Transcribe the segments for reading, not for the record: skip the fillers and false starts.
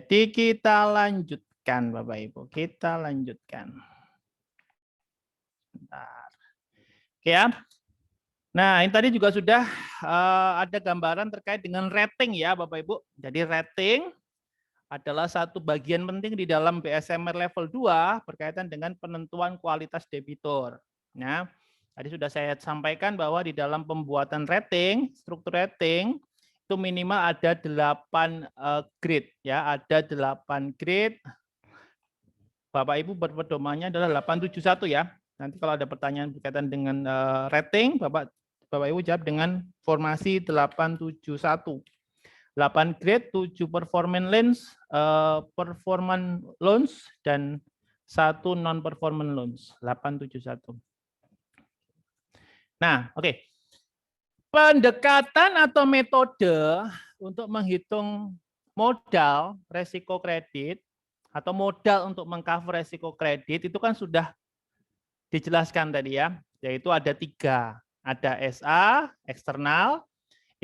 Jadi kita lanjutkan Bapak Ibu, kita lanjutkan. Bentar. Oke ya. Nah, ini tadi juga sudah ada gambaran terkait dengan rating ya Bapak Ibu. Jadi rating adalah satu bagian penting di dalam BSMR level 2 berkaitan dengan penentuan kualitas debitur. Nah, tadi sudah saya sampaikan bahwa di dalam pembuatan rating, struktur rating itu minimal ada 8 grade ya, ada 8 grade. Bapak Ibu berpedomannya adalah 871 ya. Nanti kalau ada pertanyaan berkaitan dengan rating, Bapak Ibu jawab dengan formasi 871. 8 grade, 7 performance loans, dan 1 non-performance loans, 871. Nah, oke. Pendekatan atau metode untuk menghitung modal resiko kredit atau modal untuk mengcover resiko kredit itu kan sudah dijelaskan tadi ya, yaitu ada 3. Ada SA, eksternal,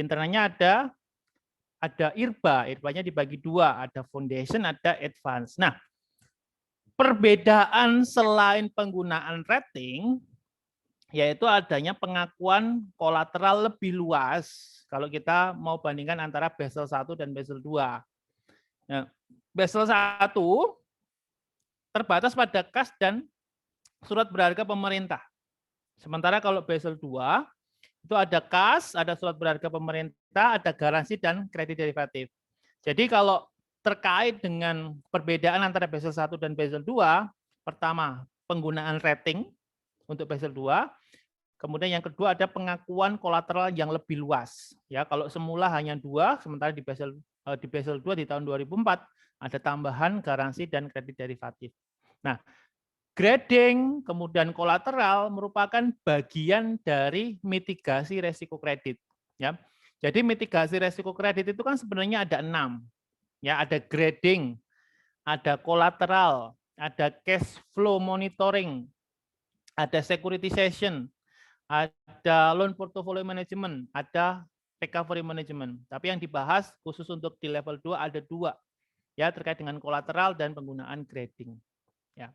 internalnya ada IRBA, IRBA-nya dibagi 2, ada foundation, ada advance. Nah, perbedaan selain penggunaan rating, yaitu adanya pengakuan kolateral lebih luas kalau kita mau bandingkan antara Basel 1 dan Basel 2. Nah, Basel 1 terbatas pada kas dan surat berharga pemerintah. Sementara kalau Basel 2, itu ada kas, ada surat berharga pemerintah, ada garansi, dan kredit derivatif. Jadi kalau terkait dengan perbedaan antara Basel 1 dan Basel 2, pertama, penggunaan rating untuk Basel 2, kemudian yang kedua ada pengakuan kolateral yang lebih luas. Ya, kalau semula hanya 2, sementara di Basel 2 di tahun 2004 ada tambahan garansi dan kredit derivatif. Nah, grading, kemudian kolateral merupakan bagian dari mitigasi resiko kredit. Ya, jadi mitigasi resiko kredit itu kan sebenarnya ada 6. Ya, ada grading, ada kolateral, ada cash flow monitoring, ada securitization, ada loan portfolio management, ada recovery management. Tapi yang dibahas khusus untuk di level 2 ada 2, ya, terkait dengan kolateral dan penggunaan grading. Ya.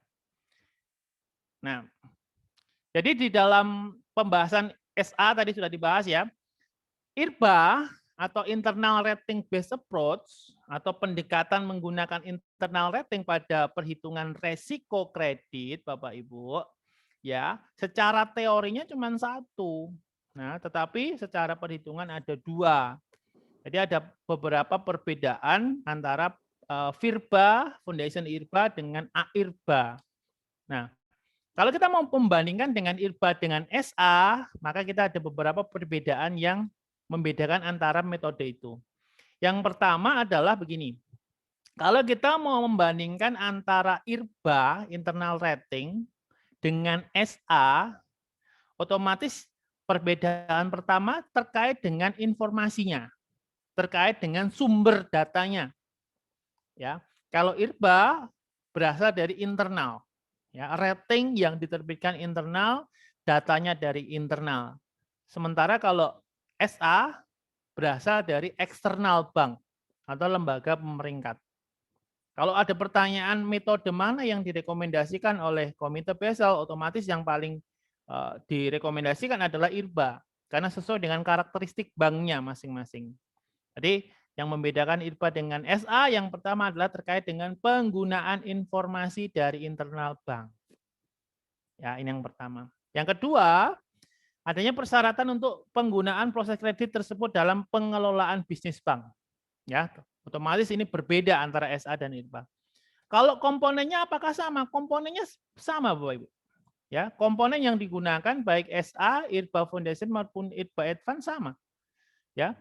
Nah, jadi di dalam pembahasan SA tadi sudah dibahas ya, IRBA atau internal rating based approach atau pendekatan menggunakan internal rating pada perhitungan resiko kredit, Bapak Ibu, ya, secara teorinya cuma 1. Nah, tetapi secara perhitungan ada 2. Jadi ada beberapa perbedaan antara FIRBA, Foundation IRBA dengan AIRBA. Nah, kalau kita mau membandingkan dengan IRBA dengan SA, maka kita ada beberapa perbedaan yang membedakan antara metode itu. Yang pertama adalah begini. Kalau kita mau membandingkan antara IRBA, internal rating, dengan SA, otomatis perbedaan pertama terkait dengan informasinya, terkait dengan sumber datanya. Ya, kalau IRBA berasal dari internal. Ya, rating yang diterbitkan internal, datanya dari internal. Sementara kalau SA berasal dari eksternal bank atau lembaga pemeringkat. Kalau ada pertanyaan metode mana yang direkomendasikan oleh Komite Basel, otomatis yang paling direkomendasikan adalah IRBA karena sesuai dengan karakteristik banknya masing-masing. Jadi yang membedakan IRBA dengan SA yang pertama adalah terkait dengan penggunaan informasi dari internal bank. Ya, ini yang pertama. Yang kedua, adanya persyaratan untuk penggunaan proses kredit tersebut dalam pengelolaan bisnis bank. Ya, otomatis ini berbeda antara SA dan IRBA. Kalau komponennya apakah sama? Komponennya sama, Bapak Ibu. Ya, komponen yang digunakan baik SA, IRBA Foundation maupun IRBA Advance sama. Ya.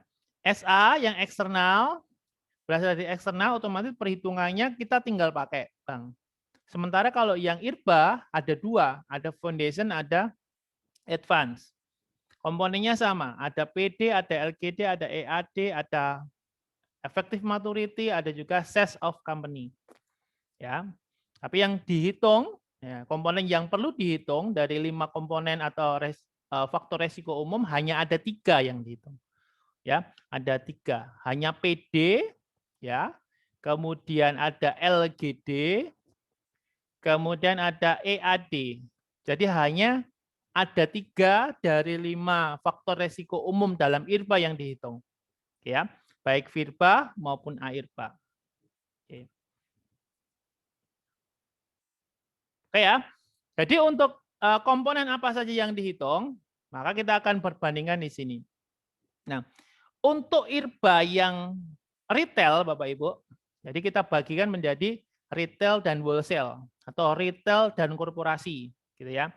SA yang eksternal, berasal dari eksternal, otomatis perhitungannya kita tinggal pakai bank. Sementara kalau yang IRBA ada 2, ada foundation, ada advance. Komponennya sama, ada PD, ada LGD, ada EAD, ada effective maturity, ada juga size of company. Ya, tapi yang dihitung, ya, komponen yang perlu dihitung dari 5 komponen atau faktor resiko umum hanya ada 3 yang dihitung. Ya, ada 3. Hanya PD, ya, kemudian ada LGD, kemudian ada EAD. Jadi hanya ada 3 dari 5 faktor resiko umum dalam IRBA yang dihitung. Ya, baik VIRBA maupun AIRBA. Oke. Oke ya. Jadi untuk komponen apa saja yang dihitung, maka kita akan perbandingkan di sini. Nah, untuk IRBA yang retail, Bapak Ibu, jadi kita bagikan menjadi retail dan wholesale atau retail dan korporasi, gitu ya.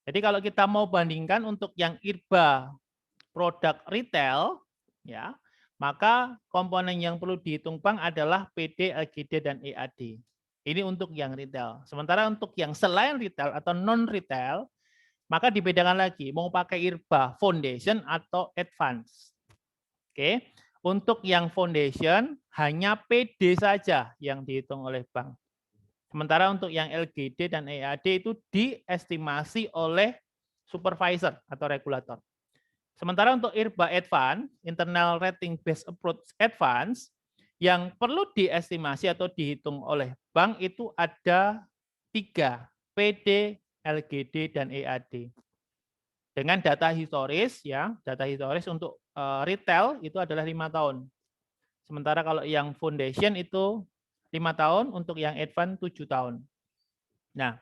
Jadi kalau kita mau bandingkan untuk yang IRBA produk retail, ya, maka komponen yang perlu dihitung bank adalah PD, LGD, dan EAD. Ini untuk yang retail. Sementara untuk yang selain retail atau non-retail, maka dibedakan lagi, mau pakai IRBA foundation atau advance. Oke, untuk yang foundation hanya PD saja yang dihitung oleh bank. Sementara untuk yang LGD dan EAD itu diestimasi oleh supervisor atau regulator. Sementara untuk IRBA Advance, Internal Rating Based Approach Advance, yang perlu diestimasi atau dihitung oleh bank itu ada 3, PD, LGD, dan EAD. Dengan data historis, ya, data historis untuk retail itu adalah 5 tahun. Sementara kalau yang foundation itu 5 tahun, untuk yang advance 7 tahun. Nah,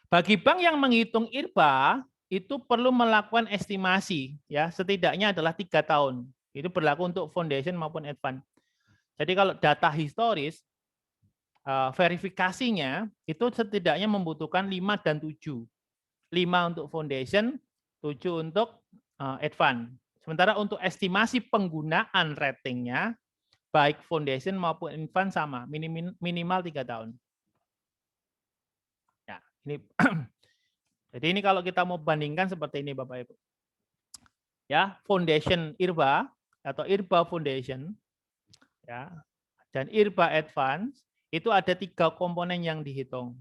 bagi bank yang menghitung IRBA, itu perlu melakukan estimasi, ya, setidaknya adalah 3 tahun. Itu berlaku untuk foundation maupun advance. Jadi kalau data historis, verifikasinya itu setidaknya membutuhkan 5 dan 7. 5 untuk foundation, 7 untuk advance. Sementara untuk estimasi penggunaan ratingnya, baik foundation maupun advance sama, minimal 3 tahun. Ya, ini jadi ini kalau kita mau bandingkan seperti ini Bapak Ibu. Ya, foundation IRBA atau IRBA foundation, ya, dan IRBA advance itu ada 3 komponen yang dihitung.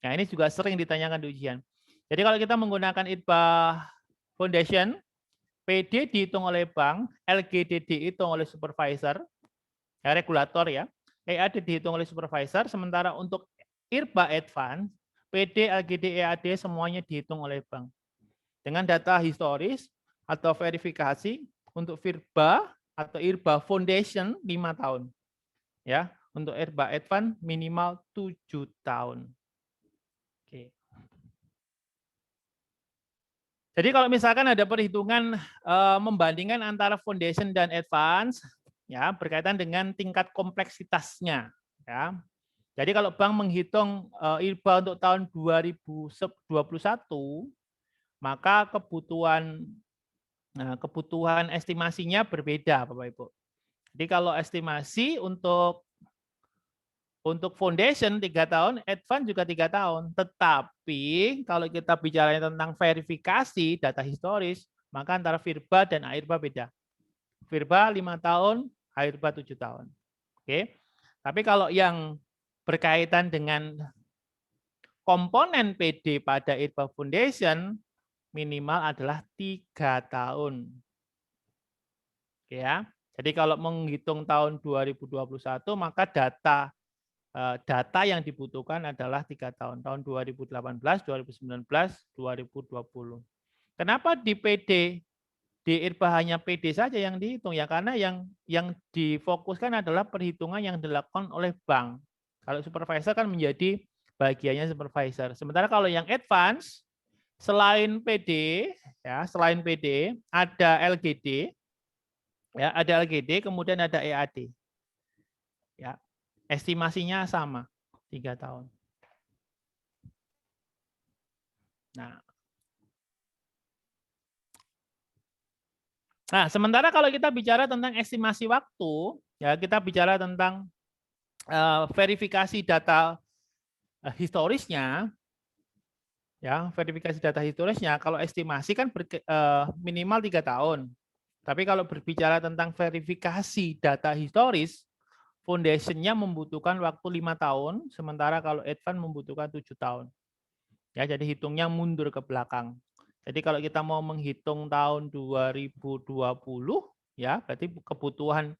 Nah, ini juga sering ditanyakan di ujian. Jadi kalau kita menggunakan IRBA foundation, PD dihitung oleh bank, LGD dihitung oleh supervisor, ya, regulator ya, EAD dihitung oleh supervisor, sementara untuk IRBA advance, PD, LGD, EAD semuanya dihitung oleh bank. Dengan data historis atau verifikasi untuk VIRBA atau IRBA Foundation 5 tahun. Ya, untuk IRBA Advance minimal 7 tahun. Oke. Jadi kalau misalkan ada perhitungan membandingkan antara foundation dan advance, ya, berkaitan dengan tingkat kompleksitasnya, ya. Jadi kalau bank menghitung IRBA untuk tahun 2021, maka kebutuhan estimasinya berbeda, Bapak Ibu. Jadi kalau estimasi untuk foundation 3 tahun, advance juga 3 tahun. Tetapi kalau kita bicara tentang verifikasi data historis, maka antara VIRBA dan AIRBA beda. VIRBA 5 tahun, AIRBA 7 tahun. Oke. Tapi kalau yang berkaitan dengan komponen PD pada IRBA Foundation minimal adalah 3 tahun. Oke ya. Jadi kalau menghitung tahun 2021 maka data yang dibutuhkan adalah 3 tahun. Tahun 2018, 2019, 2020. Kenapa di PD di IRBA hanya PD saja yang dihitung ya, karena yang difokuskan adalah perhitungan yang dilakukan oleh bank. Kalau supervisor kan menjadi bagiannya supervisor. Sementara kalau yang advance selain PD ya, selain PD ada LGD ya, ada LGD kemudian ada EAD. Ya. Estimasinya sama 3 tahun. Nah, sementara kalau kita bicara tentang estimasi waktu, ya kita bicara tentang verifikasi data historisnya, ya verifikasi data historisnya. Kalau estimasi kan minimal 3 tahun. Tapi kalau berbicara tentang verifikasi data historis, foundation-nya membutuhkan waktu 5 tahun, sementara kalau advance membutuhkan 7 tahun. Ya, jadi hitungnya mundur ke belakang. Jadi kalau kita mau menghitung tahun 2020, ya berarti kebutuhan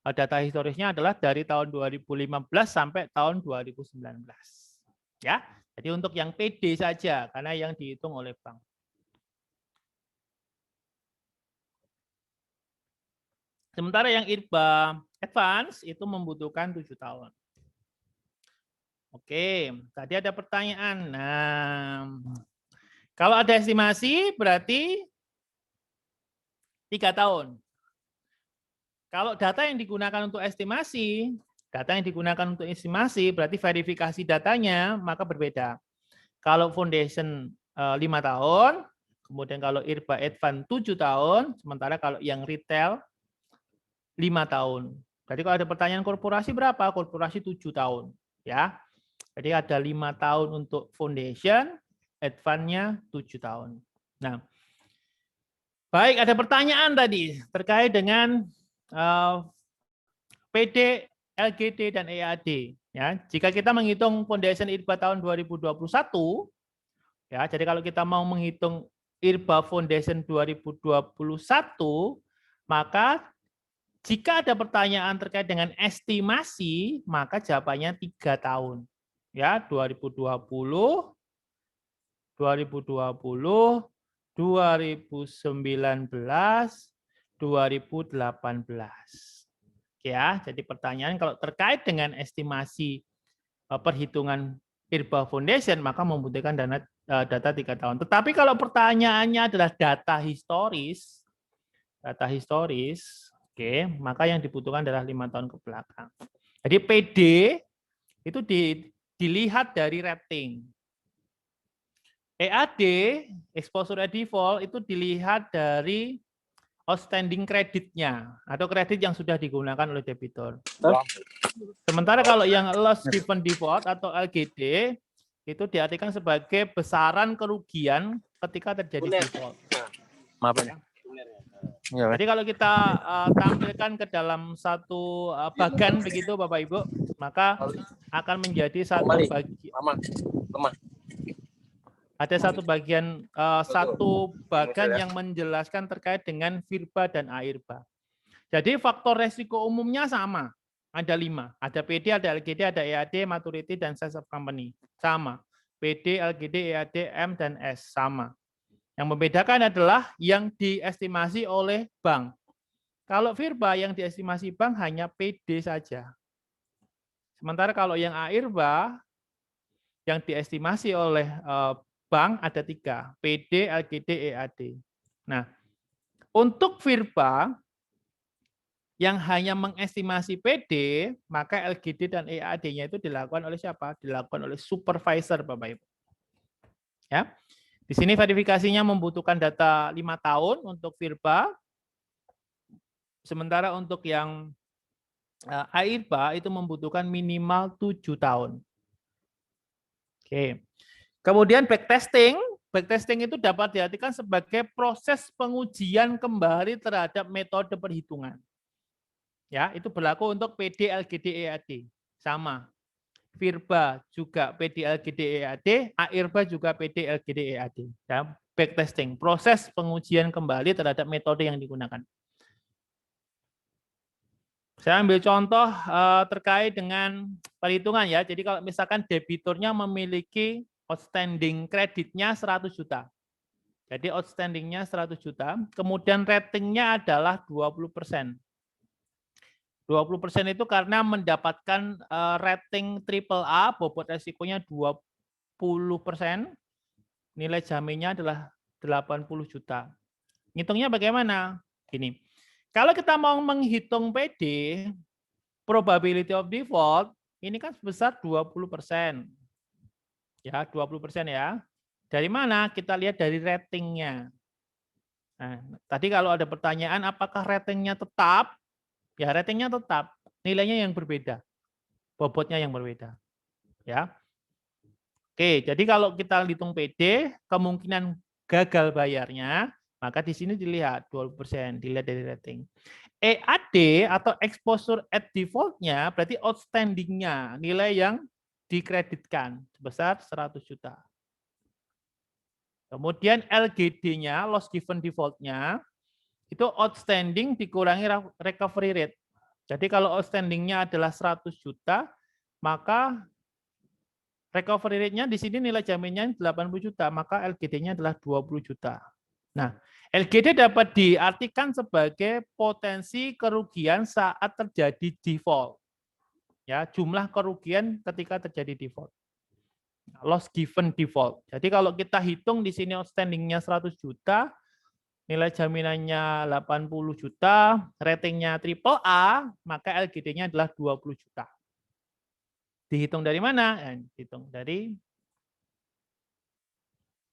Data historisnya adalah dari tahun 2015 sampai tahun 2019. Ya, jadi untuk yang PD saja karena yang dihitung oleh bank. Sementara yang IRBA advance itu membutuhkan 7 tahun. Oke, tadi ada pertanyaan. Nah, kalau ada estimasi berarti 3 tahun. Kalau data yang digunakan untuk estimasi, berarti verifikasi datanya maka berbeda. Kalau foundation 5 tahun, kemudian kalau IRBA advance 7 tahun, sementara kalau yang retail 5 tahun. Jadi kalau ada pertanyaan korporasi berapa? Korporasi 7 tahun, ya. Jadi ada 5 tahun untuk foundation, advance-nya 7 tahun. Nah, baik, ada pertanyaan tadi terkait dengan PD, LGD dan EAD. Ya, jika kita menghitung foundation IRBA tahun 2021, ya, jadi kalau kita mau menghitung IRBA foundation 2021, maka jika ada pertanyaan terkait dengan estimasi, maka jawabannya 3 tahun. Ya, 2020, 2020, 2019, 2018. Ya, jadi pertanyaan kalau terkait dengan estimasi perhitungan IRBA Foundation, maka membutuhkan data 3 tahun. Tetapi kalau pertanyaannya adalah data historis, oke, maka yang dibutuhkan adalah 5 tahun ke belakang. Jadi PD itu dilihat dari rating. EAD, exposure at default, itu dilihat dari outstanding kreditnya atau kredit yang sudah digunakan oleh debitur. Sementara kalau yang loss given default atau LGD itu diartikan sebagai besaran kerugian ketika terjadi default. Maaf ya. Jadi kalau kita tampilkan ke dalam satu bagan begitu Bapak Ibu, maka akan menjadi satu bagian. Ada satu bagian yang menjelaskan terkait dengan VIRBA dan AIRBA. Jadi faktor resiko umumnya sama. Ada 5. Ada PD, ada LGD, ada EAD, maturity, dan size of company. Sama. PD, LGD, EAD, M, dan S. Sama. Yang membedakan adalah yang diestimasi oleh bank. Kalau VIRBA yang diestimasi bank hanya PD saja. Sementara kalau yang AIRBA yang diestimasi oleh bank ada 3, PD, LGD, EAD. Nah, untuk VIRBA yang hanya mengestimasi PD, maka LGD dan EAD-nya itu dilakukan oleh siapa? Dilakukan oleh supervisor, Bapak Ibu. Ya. Di sini verifikasinya membutuhkan data 5 tahun untuk VIRBA. Sementara untuk yang AIRBA itu membutuhkan minimal 7 tahun. Oke. Kemudian backtesting. Backtesting itu dapat diartikan sebagai proses pengujian kembali terhadap metode perhitungan. Ya, itu berlaku untuk PD, LGD, EAD. Sama. VIRBA juga PD, LGD, EAD, AIRBA juga PD, LGD, EAD. Ya, backtesting, proses pengujian kembali terhadap metode yang digunakan. Saya ambil contoh terkait dengan perhitungan ya. Jadi kalau misalkan debiturnya memiliki outstanding kreditnya 100 juta. Jadi outstandingnya 100 juta, kemudian ratingnya adalah 20%. 20% itu karena mendapatkan rating AAA, bobot resikonya 20%, nilai jaminnya adalah 80 juta. Ngitungnya bagaimana? Gini, kalau kita mau menghitung PD, probability of default, ini kan sebesar 20%. Ya, 20% ya. Dari mana? Kita lihat dari ratingnya. Nah, tadi kalau ada pertanyaan apakah ratingnya tetap? Ya, ratingnya tetap. Nilainya yang berbeda. Bobotnya yang berbeda. Ya. Oke, jadi kalau kita hitung PD, kemungkinan gagal bayarnya, maka di sini dilihat 20%, dilihat dari rating. EAD atau exposure at default-nya berarti outstanding-nya, nilai yang dikreditkan sebesar 100 juta. Kemudian LGD-nya, loss given default-nya, itu outstanding dikurangi recovery rate. Jadi kalau outstanding-nya adalah 100 juta, maka recovery rate-nya di sini nilai jaminnya 80 juta, maka LGD-nya adalah 20 juta. Nah, LGD dapat diartikan sebagai potensi kerugian saat terjadi default. Ya, jumlah kerugian ketika terjadi default. Loss given default. Jadi kalau kita hitung di sini outstanding-nya 100 juta, nilai jaminannya 80 juta, ratingnya AAA, maka LGD-nya adalah 20 juta. Dihitung dari mana? Dihitung dari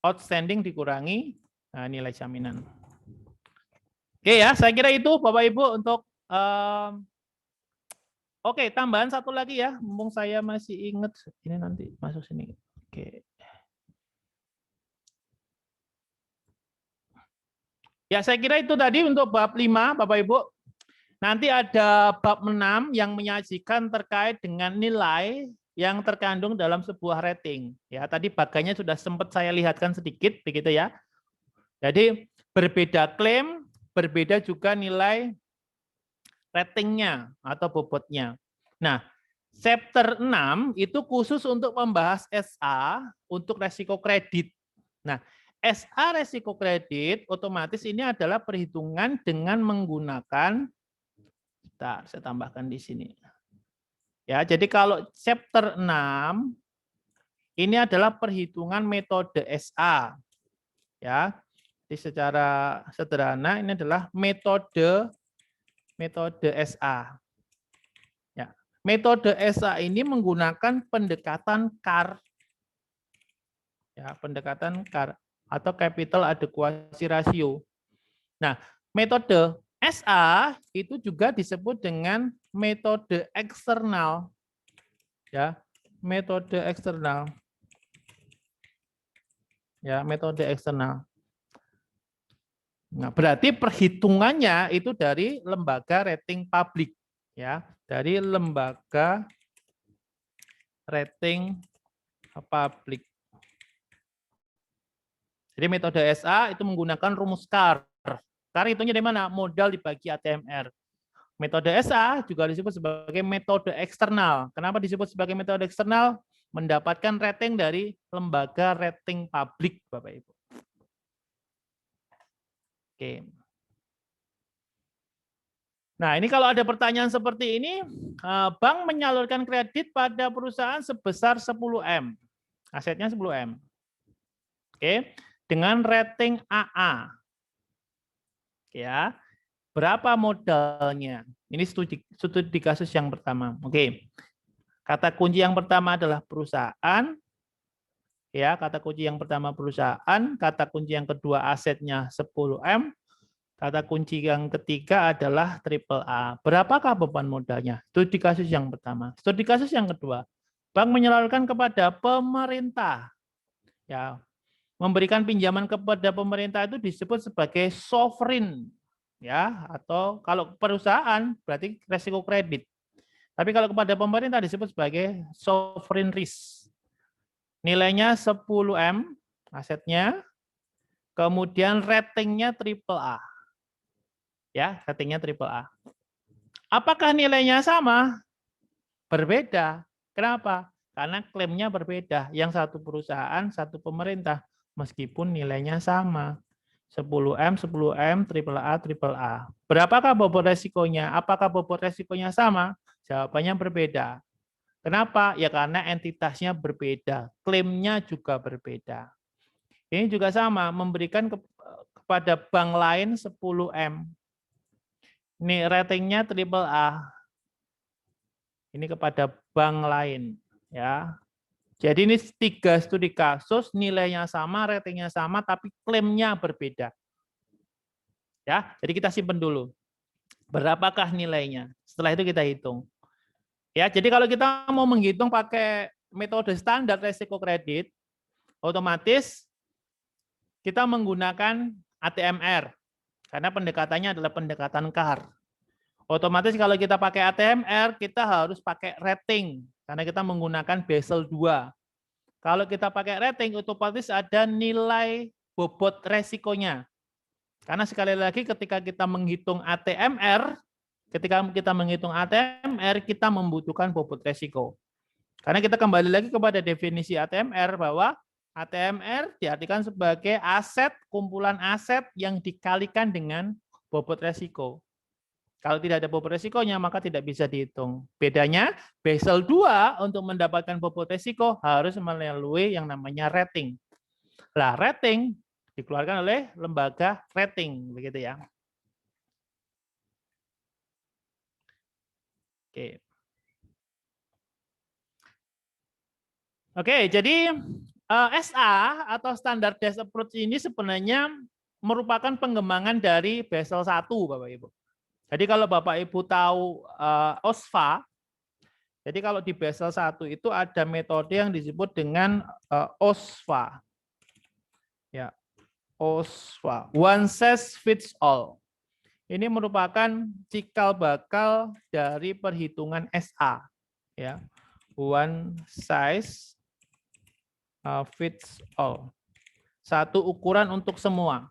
outstanding dikurangi nilai jaminan. Oke ya, saya kira itu Bapak Ibu untuk oke, tambahan satu lagi ya, mumpung saya masih ingat ini nanti masuk sini. Oke. Ya, saya kira itu tadi untuk bab 5 Bapak Ibu. Nanti ada bab 6 yang menyajikan terkait dengan nilai yang terkandung dalam sebuah rating. Ya, tadi baganya sudah sempat saya lihatkan sedikit begitu ya. Jadi berbeda klaim, berbeda juga nilai ratingnya atau bobotnya. Nah, chapter 6 itu khusus untuk membahas SA untuk resiko kredit. Nah, SA resiko kredit otomatis ini adalah perhitungan dengan menggunakan, saya tambahkan di sini. Ya, jadi kalau chapter 6 ini adalah perhitungan metode SA. Ya. Jadi secara sederhana ini adalah metode SA. Ya. Metode SA ini menggunakan pendekatan CAR. Ya, pendekatan CAR atau capital adequacy ratio. Nah, metode SA itu juga disebut dengan metode eksternal. Ya, metode eksternal. Ya, metode eksternal. Nah, berarti perhitungannya itu dari lembaga rating publik, ya, dari lembaga rating publik. Jadi metode SA itu menggunakan rumus CAR. CAR itunya dari mana? Modal dibagi ATMR. Metode SA juga disebut sebagai metode eksternal. Kenapa disebut sebagai metode eksternal? Mendapatkan rating dari lembaga rating publik, Bapak Ibu. Oke. Nah, ini kalau ada pertanyaan seperti ini, bank menyalurkan kredit pada perusahaan sebesar 10M. Asetnya 10M. Oke, dengan rating AA. Ya. Berapa modalnya? Ini studi kasus yang pertama. Oke. Kata kunci yang pertama adalah perusahaan. Ya, kata kunci yang pertama perusahaan, kata kunci yang kedua asetnya 10M, kata kunci yang ketiga adalah AAA. Berapakah beban modalnya? Studi kasus yang pertama. Studi kasus yang kedua, bank menyalurkan kepada pemerintah. Ya, memberikan pinjaman kepada pemerintah itu disebut sebagai sovereign, ya, atau kalau perusahaan berarti resiko kredit. Tapi kalau kepada pemerintah disebut sebagai sovereign risk. Nilainya 10M asetnya, kemudian ratingnya AAA. Ya, ratingnya AAA. Apakah nilainya sama? Berbeda. Kenapa? Karena klaimnya berbeda. Yang satu perusahaan, satu pemerintah. Meskipun nilainya sama. 10M, 10M, AAA, AAA. Berapakah bobot resikonya? Apakah bobot resikonya sama? Jawabannya berbeda. Kenapa? Ya karena entitasnya berbeda. Klaimnya juga berbeda. Ini juga sama, memberikan kepada bank lain 10M. Ini ratingnya AAA. Ini kepada bank lain. Ya. Jadi ini 3 studi kasus, nilainya sama, ratingnya sama, tapi klaimnya berbeda. Ya, jadi kita simpan dulu. Berapakah nilainya? Setelah itu kita hitung. Ya, jadi kalau kita mau menghitung pakai metode standar resiko kredit, otomatis kita menggunakan ATMR karena pendekatannya adalah pendekatan CAR. Otomatis kalau kita pakai ATMR, kita harus pakai rating karena kita menggunakan Basel 2. Kalau kita pakai rating, otomatis ada nilai bobot resikonya. Karena sekali lagi ketika kita menghitung ATMR, ketika kita menghitung ATMR, kita membutuhkan bobot resiko. Karena kita kembali lagi kepada definisi ATMR bahwa ATMR diartikan sebagai aset, kumpulan aset yang dikalikan dengan bobot resiko. Kalau tidak ada bobot resikonya, maka tidak bisa dihitung. Bedanya, Basel 2 untuk mendapatkan bobot resiko harus melalui yang namanya rating. Lah, rating dikeluarkan oleh lembaga rating, begitu ya. Oke. Oke, jadi SA atau Standard Based Approach ini sebenarnya merupakan pengembangan dari Basel 1, Bapak Ibu. Jadi kalau Bapak Ibu tahu OSFA, jadi kalau di Basel 1 itu ada metode yang disebut dengan OSFA. Ya, OSFA, one size fits all. Ini merupakan cikal bakal dari perhitungan SA, ya. One size fits all. Satu ukuran untuk semua.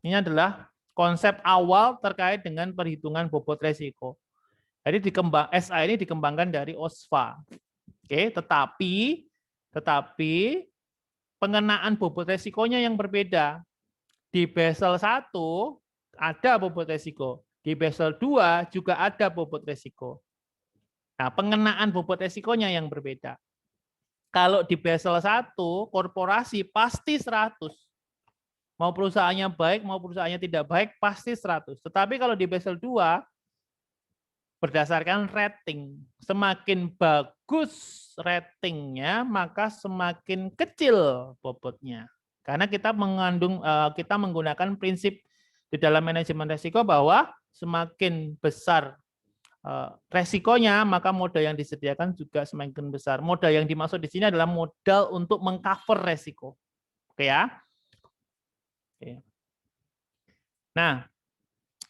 Ini adalah konsep awal terkait dengan perhitungan bobot resiko. Jadi SA ini dikembangkan dari OSFA. Oke, tetapi pengenaan bobot resikonya yang berbeda. Di Basel 1 ada bobot resiko. Di Basel 2 juga ada bobot resiko. Nah, pengenaan bobot resikonya yang berbeda. Kalau di Basel 1, korporasi pasti 100. Mau perusahaannya baik, mau perusahaannya tidak baik, pasti 100. Tetapi kalau di Basel 2, berdasarkan rating. Semakin bagus ratingnya, maka semakin kecil bobotnya. Karena kita menggunakan prinsip di dalam manajemen resiko bahwa semakin besar resikonya, maka modal yang disediakan juga semakin besar. Modal yang dimaksud di sini adalah modal untuk mengcover resiko. Oke ya. Oke. Nah,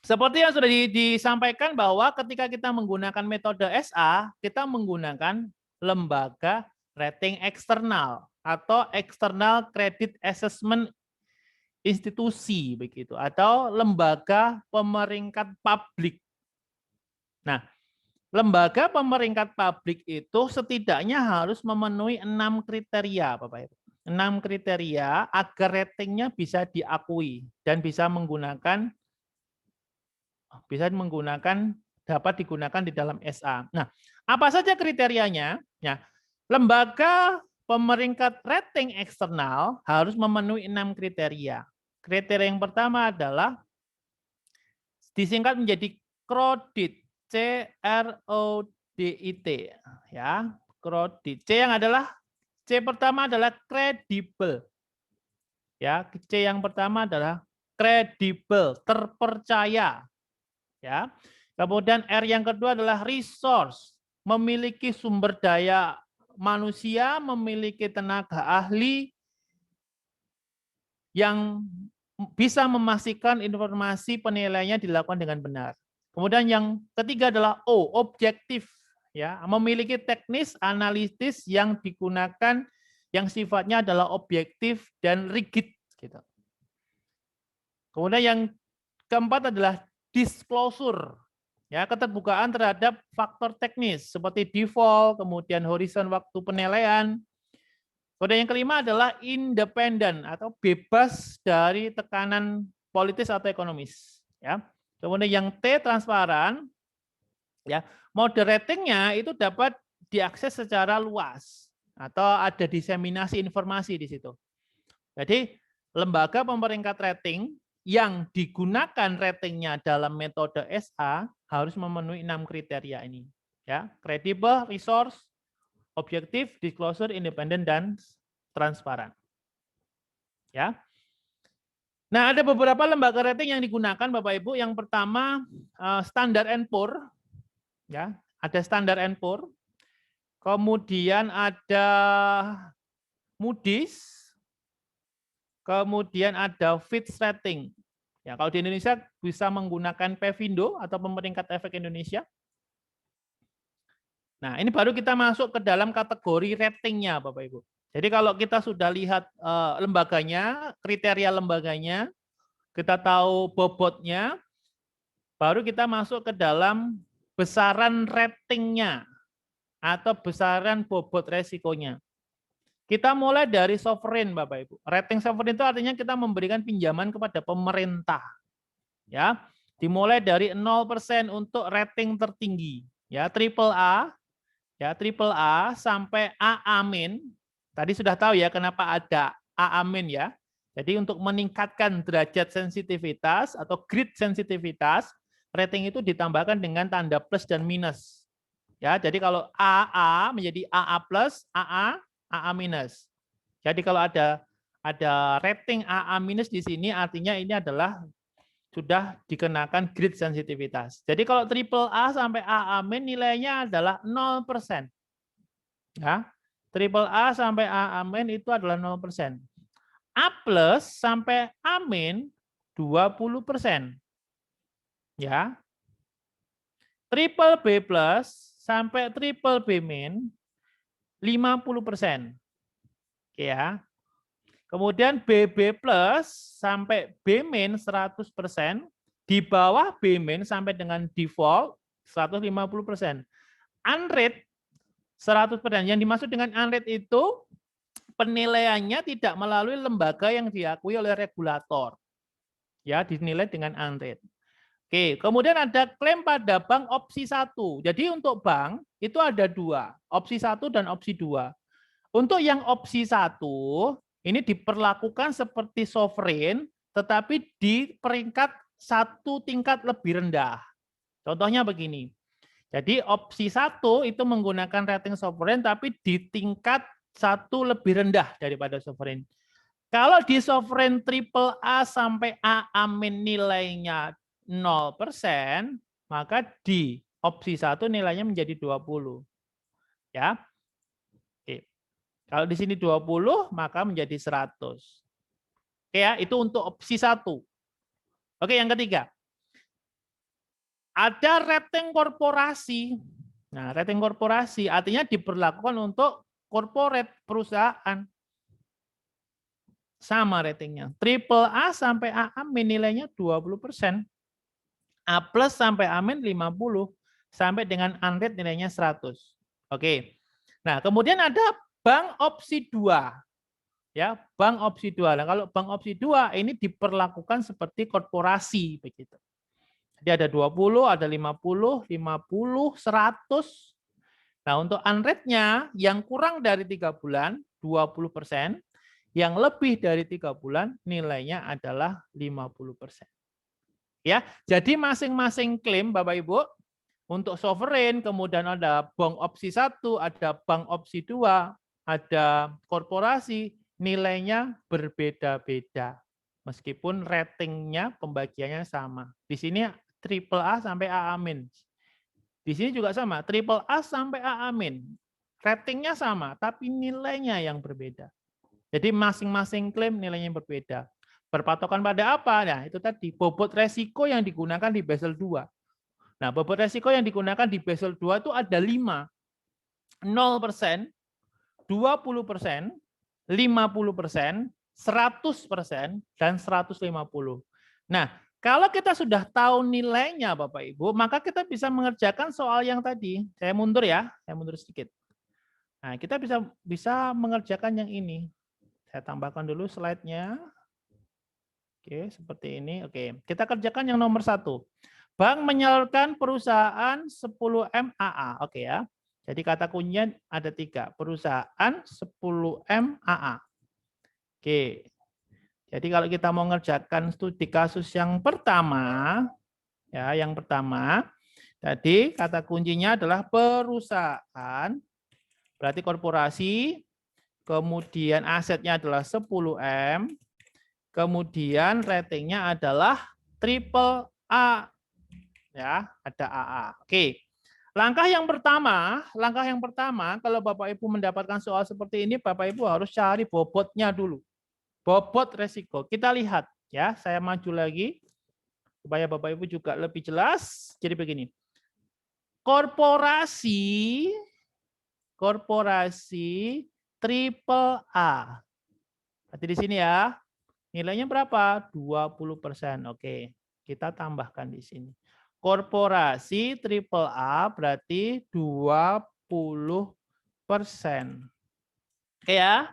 seperti yang sudah disampaikan bahwa ketika kita menggunakan metode SA, kita menggunakan lembaga rating eksternal atau external credit assessment institusi begitu, atau lembaga pemeringkat publik. Nah, lembaga pemeringkat publik itu setidaknya harus memenuhi 6 kriteria, Bapak Ibu. 6 kriteria agar ratingnya bisa diakui dan dapat digunakan di dalam SA. Nah, apa saja kriterianya? Ya, lembaga pemeringkat rating eksternal harus memenuhi 6 kriteria. Kriteria yang pertama adalah disingkat menjadi CRODIT, CRODIT, ya, CRODIT. C pertama adalah kredibel. Ya, C yang pertama adalah kredibel, terpercaya. Ya. Kemudian R yang kedua adalah resource, memiliki sumber daya manusia, memiliki tenaga ahli yang bisa memastikan informasi penilaiannya dilakukan dengan benar. Kemudian yang ketiga adalah O, objektif, ya, memiliki teknis analitis yang digunakan yang sifatnya adalah objektif dan rigid gitu. Kemudian yang keempat adalah disclosure, ya, keterbukaan terhadap faktor teknis seperti default, kemudian horizon waktu penilaian. Kemudian yang kelima adalah independen atau bebas dari tekanan politis atau ekonomis, ya. Kemudian yang T transparan, ya, mode ratingnya itu dapat diakses secara luas atau ada diseminasi informasi di situ. Jadi lembaga pemeringkat rating yang digunakan ratingnya dalam metode SA harus memenuhi 6 kriteria ini, ya, kredibel, resource, objektif, disclosure, independen, dan transparan. Ya. Nah, ada beberapa lembaga rating yang digunakan, Bapak Ibu. Yang pertama Standard & Poor, ya, ada Standard & Poor. Kemudian ada Moody's, kemudian ada Fitch Rating. Ya, kalau di Indonesia bisa menggunakan Pevindo atau Pemeringkat Efek Indonesia. Nah, ini baru kita masuk ke dalam kategori ratingnya, Bapak Ibu. Jadi kalau kita sudah lihat lembaganya, kriteria lembaganya, kita tahu bobotnya, baru kita masuk ke dalam besaran ratingnya atau besaran bobot resikonya. Kita mulai dari sovereign, Bapak Ibu. Rating sovereign itu artinya kita memberikan pinjaman kepada pemerintah. Ya, dimulai dari 0% untuk rating tertinggi, ya, triple A, ya, triple A sampai A amin. Tadi sudah tahu ya kenapa ada A amin ya. Jadi untuk meningkatkan derajat sensitivitas atau grade sensitivitas, rating itu ditambahkan dengan tanda plus dan minus. Ya, jadi kalau AA menjadi AA plus, AA minus. Jadi kalau ada rating AA minus di sini artinya ini adalah sudah dikenakan grade sensitivitas. Jadi kalau triple A sampai AA min nilainya adalah 0%. Ya. Triple A sampai AA min itu adalah 0%. A plus sampai A min 20%. Ya. Triple B plus sampai triple B min 50%. Oke ya. Kemudian BB plus sampai B min 100%, di bawah B min sampai dengan default 150%. Unrate 100%. Yang dimaksud dengan unrate itu penilaiannya tidak melalui lembaga yang diakui oleh regulator. Ya, dinilai dengan unrate. Oke, kemudian ada klaim pada bank opsi 1. Jadi untuk bank itu ada dua, opsi 1 dan opsi 2. Untuk yang opsi 1, ini diperlakukan seperti sovereign, tetapi di peringkat satu tingkat lebih rendah. Contohnya begini. Jadi opsi 1 itu menggunakan rating sovereign, tapi di tingkat satu lebih rendah daripada sovereign. Kalau di sovereign triple A sampai A amin nilainya 0%, maka di opsi 1 nilainya menjadi 20. Ya. Oke. Kalau di sini 20, maka menjadi 100. Oke ya, itu untuk opsi 1. Oke, yang ketiga. Ada rating korporasi. Nah, rating korporasi artinya diberlakukan untuk corporate perusahaan. Sama ratingnya. Triple A sampai A amin nilainya 20%. A plus sampai amin 50. Sampai dengan unrate nilainya 100. Oke. Nah, kemudian ada bank opsi 2. Ya, bank opsi 2. Nah, kalau bank opsi 2 ini diperlakukan seperti korporasi begitu. Jadi ada 20, ada 50, 50, 100. Nah, untuk unrate-nya yang kurang dari 3 bulan 20%, yang lebih dari 3 bulan nilainya adalah 50%. Ya, jadi masing-masing klaim Bapak Ibu untuk sovereign, kemudian ada bank opsi 1, ada bank opsi 2, ada korporasi, nilainya berbeda-beda. Meskipun ratingnya pembagiannya sama. Di sini triple A sampai A amin. Di sini juga sama, triple A sampai A amin. Ratingnya sama, tapi nilainya yang berbeda. Jadi masing-masing klaim nilainya berbeda. Berpatokan pada apa? Nah, itu tadi bobot resiko yang digunakan di Basel 2. Nah, bobot resiko yang digunakan di Basel 2 itu ada 5. 0%, 20%, 50%, 100%, dan 150. Nah, kalau kita sudah tahu nilainya Bapak Ibu, maka kita bisa mengerjakan soal yang tadi. Saya mundur ya, saya mundur sedikit. Nah, kita bisa mengerjakan yang ini. Saya tambahkan dulu slide-nya. Oke, seperti ini. Oke, kita kerjakan yang nomor 1. Bank menyalurkan perusahaan 10 MAA. Oke ya. Jadi kata kuncinya ada 3. Perusahaan 10 MAA. Oke. Jadi kalau kita mau mengerjakan studi kasus yang pertama, ya, yang pertama, tadi kata kuncinya adalah perusahaan, berarti korporasi, kemudian asetnya adalah 10 M, kemudian ratingnya adalah triple A. Ya, ada AA. Oke. Langkah yang pertama, kalau Bapak Ibu mendapatkan soal seperti ini, Bapak Ibu harus cari bobotnya dulu. Bobot resiko. Kita lihat ya, saya maju lagi supaya Bapak Ibu juga lebih jelas. Jadi begini. Korporasi triple A. Berarti di sini ya. Nilainya berapa? 20%. Oke. Kita tambahkan di sini. Korporasi triple A berarti 20%. Oke ya.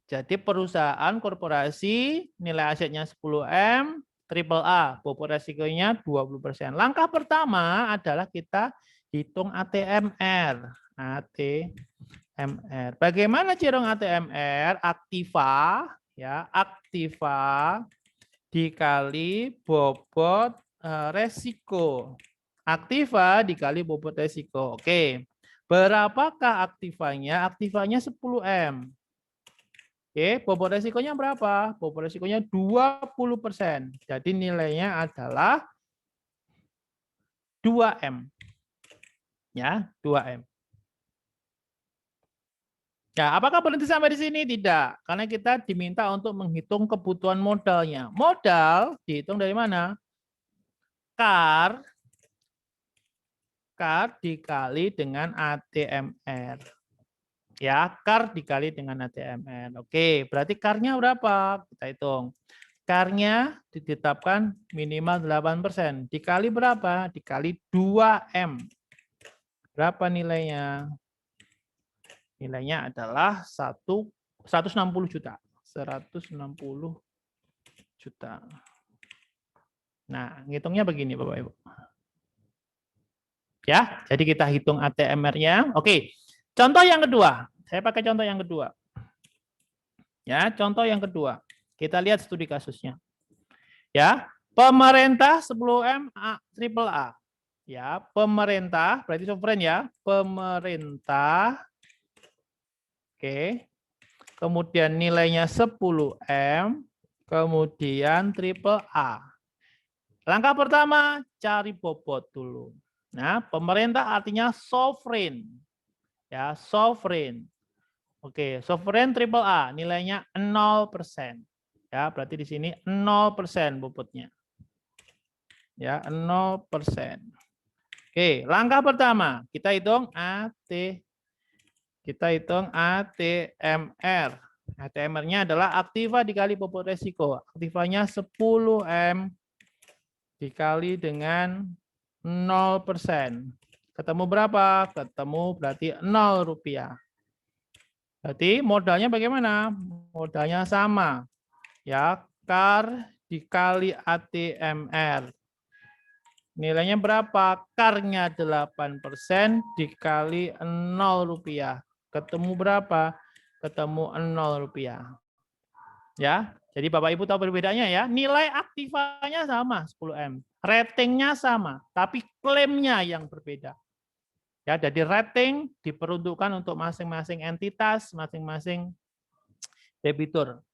Jadi perusahaan korporasi nilai asetnya 10M, triple A, bobot resikonya 20%. Langkah pertama adalah kita hitung ATMR. ATMR. Bagaimana cirong ATMR? Aktiva, ya, aktiva dikali bobot resiko. Aktiva dikali bobot resiko. Oke. Berapakah aktivanya? Aktivanya 10M. Oke, bobot resikonya berapa? Bobot resikonya 20%. Jadi nilainya adalah 2M. Ya, 2M. Ya, apakah berhenti sampai di sini? Tidak, karena kita diminta untuk menghitung kebutuhan modalnya. Modal dihitung dari mana? CAR dikali dengan ATMR. Ya, CAR dikali dengan ATMR. Oke, berarti CAR-nya berapa? Kita hitung. CAR-nya ditetapkan minimal 8%. Dikali berapa? Dikali 2M. Berapa nilainya? Nilainya adalah 160 juta. 160 juta. Nah, ngitungnya begini Bapak Ibu. Ya, jadi kita hitung ATMR-nya. Oke. Contoh yang kedua. Saya pakai contoh yang kedua. Ya, contoh yang kedua. Kita lihat studi kasusnya. Ya, pemerintah 10M triple A. Ya, pemerintah berarti sovereign ya. Pemerintah. Oke. Kemudian nilainya 10M, kemudian triple A. Langkah pertama, cari bobot dulu. Nah, pemerintah artinya sovereign. Ya, sovereign. Oke, sovereign triple A nilainya 0%. Ya, berarti di sini 0% bobotnya. Ya, 0%. Oke, langkah pertama kita hitung ATMR. ATMR-nya adalah aktiva dikali bobot resiko. Aktivanya 10M dikali dengan 0%. Ketemu berapa? Ketemu berarti 0 rupiah. Berarti modalnya bagaimana? Modalnya sama. Ya, CAR dikali ATMR. Nilainya berapa? CAR-nya 8% dikali 0 rupiah. Ketemu berapa? Ketemu 0 rupiah. Ya, jadi Bapak Ibu tahu perbedaannya ya. Nilai aktivanya sama 10M. Ratingnya sama, tapi klaimnya yang berbeda. Ya, jadi rating diperuntukkan untuk masing-masing entitas, masing-masing debitur.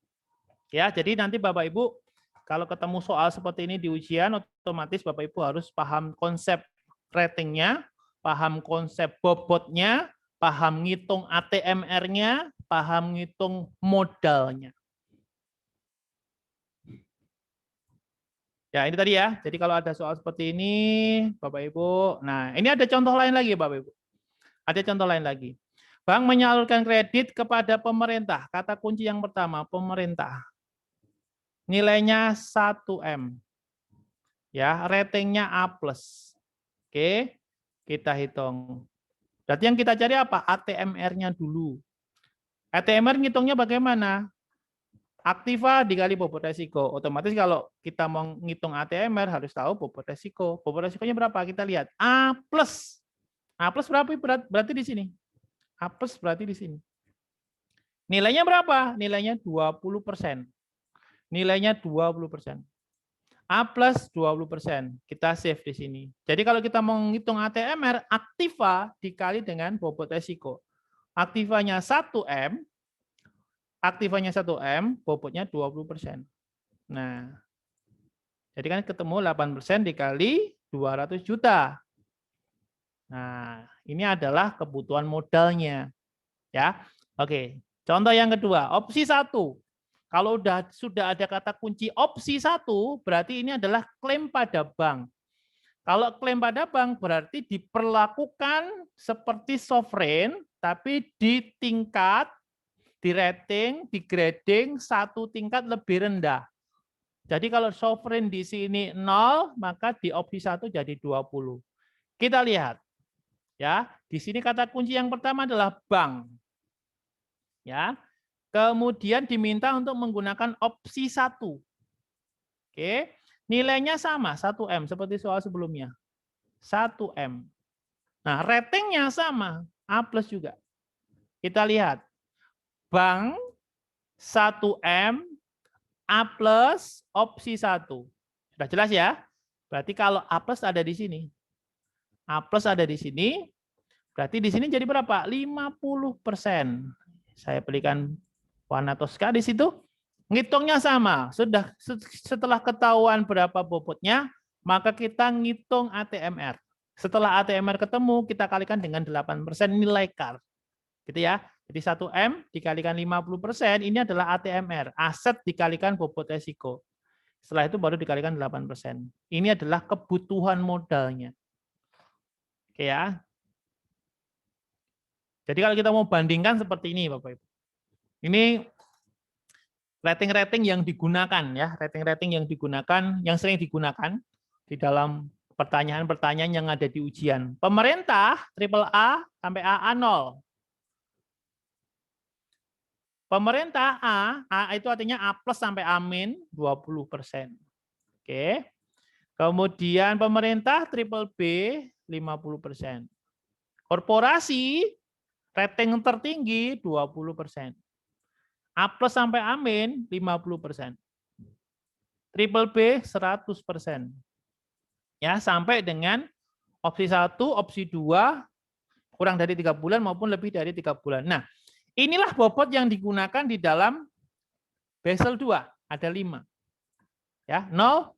Ya, jadi nanti Bapak Ibu kalau ketemu soal seperti ini di ujian, otomatis Bapak Ibu harus paham konsep ratingnya, paham konsep bobotnya, paham ngitung ATMR-nya, paham ngitung modalnya. Ya, ini tadi ya. Jadi kalau ada soal seperti ini, Bapak Ibu. Nah, ini ada contoh lain lagi, Bapak Ibu. Ada contoh lain lagi. Bank menyalurkan kredit kepada pemerintah. Kata kunci yang pertama, pemerintah. Nilainya 1M. Ya, ratingnya A+. Oke, kita hitung. Berarti yang kita cari apa? ATMR-nya dulu. ATMR ngitungnya bagaimana? Aktiva dikali bobot resiko. Otomatis kalau kita mau ngitung ATMR harus tahu bobot resiko. Bobot resikonya berapa? Kita lihat. A+. A+ berapa? Berarti di sini. A+ berarti di sini. Nilainya berapa? Nilainya 20%. Nilainya 20%. A+ 20%. Kita save di sini. Jadi kalau kita mau menghitung ATMR, aktiva dikali dengan bobot resiko. Aktivanya 1M, bobotnya 20%. Nah, jadi kan ketemu 8% dikali 200 juta. Nah, ini adalah kebutuhan modalnya. Ya, oke. Contoh yang kedua, opsi 1. Kalau sudah ada kata kunci opsi 1, berarti ini adalah klaim pada bank. Kalau klaim pada bank berarti diperlakukan seperti sovereign, tapi di tingkat, di rating, di grading satu tingkat lebih rendah. Jadi kalau sovereign di sini 0, maka di opsi 1 jadi 20. Kita lihat. Ya, di sini kata kunci yang pertama adalah bank. Ya. Kemudian diminta untuk menggunakan opsi 1. Oke. Nilainya sama, 1M seperti soal sebelumnya. 1M. Nah, ratingnya sama, A+ juga. Kita lihat. Bank 1M A+, opsi 1. Sudah jelas ya? Berarti kalau A+ ada di sini. A+ ada di sini, berarti di sini jadi berapa? 50%. Saya berikan warna toska di situ. Ngitungnya sama. Sudah setelah ketahuan berapa bobotnya, maka kita ngitung ATMR. Setelah ATMR ketemu, kita kalikan dengan 8% nilai CAR. Gitu ya. Jadi 1M dikalikan 50%, ini adalah ATMR, aset dikalikan bobot resiko. Setelah itu baru dikalikan 8%. Ini adalah kebutuhan modalnya. Oke ya. Jadi kalau kita mau bandingkan seperti ini Bapak Ibu. Ini rating-rating yang digunakan ya, rating-rating yang digunakan, yang sering digunakan di dalam pertanyaan-pertanyaan yang ada di ujian. Pemerintah AAA sampai AA 0. Pemerintah A itu artinya A+ sampai A- 20%. Oke. Kemudian pemerintah triple B 50%. Korporasi rating tertinggi 20%. A+ sampai A- 50%. Triple B 100%. Ya, sampai dengan opsi 1, opsi 2 kurang dari 3 bulan maupun lebih dari 3 bulan. Nah, inilah bobot yang digunakan di dalam Basel 2, ada 5. Ya, 0,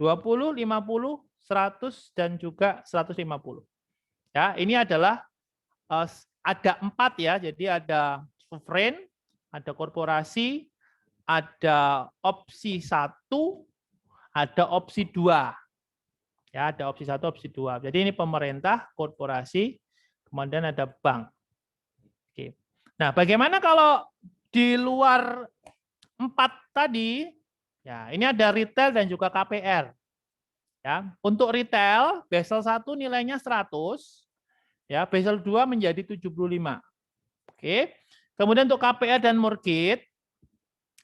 20, 50, 100 dan juga 150. Ya, ini adalah ada 4 ya. Jadi ada sovereign, ada korporasi, ada opsi 1, ada opsi 2. Ya, ada opsi 1, opsi 2. Jadi ini pemerintah, korporasi, kemudian ada bank. Oke. Nah, bagaimana kalau di luar 4 tadi? Ya, ini ada retail dan juga KPR. Ya, untuk retail Basel 1 nilainya 100, ya, Basel 2 menjadi 75. Oke. Kemudian untuk KPR dan mortgage,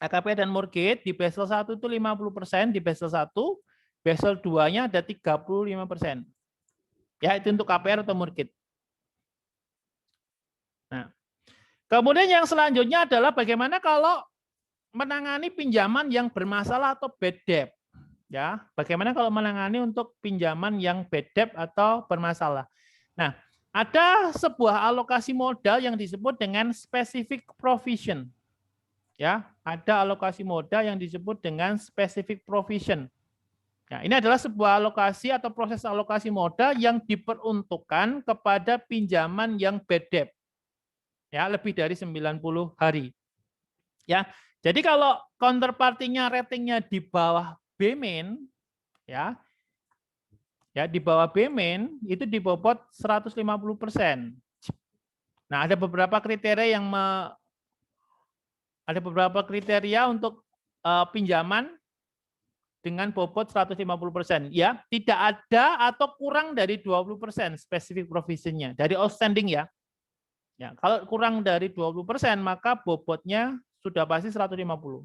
KPR dan mortgage di Basel 1 itu 50%, di Basel 1, Basel 2-nya ada 35%. Ya, itu untuk KPR atau mortgage. Nah, kemudian yang selanjutnya adalah bagaimana kalau menangani pinjaman yang bermasalah atau bad debt. Ya, bagaimana kalau menangani untuk pinjaman yang bad debt atau bermasalah. Nah, ada sebuah alokasi modal yang disebut dengan specific provision. Ya, ada alokasi modal yang disebut dengan specific provision. Nah, ini adalah sebuah alokasi atau proses alokasi modal yang diperuntukkan kepada pinjaman yang bad debt. Ya, lebih dari 90 hari. Ya, jadi kalau counterparty-nya ratingnya di bawah B-, ya, di bawah B- itu dibobot 150%. Nah, ada beberapa kriteria untuk pinjaman dengan bobot 150%. Ya, tidak ada atau kurang dari 20% specific provision-nya dari outstanding ya. Ya, kalau kurang dari 20%, maka bobotnya sudah pasti 150.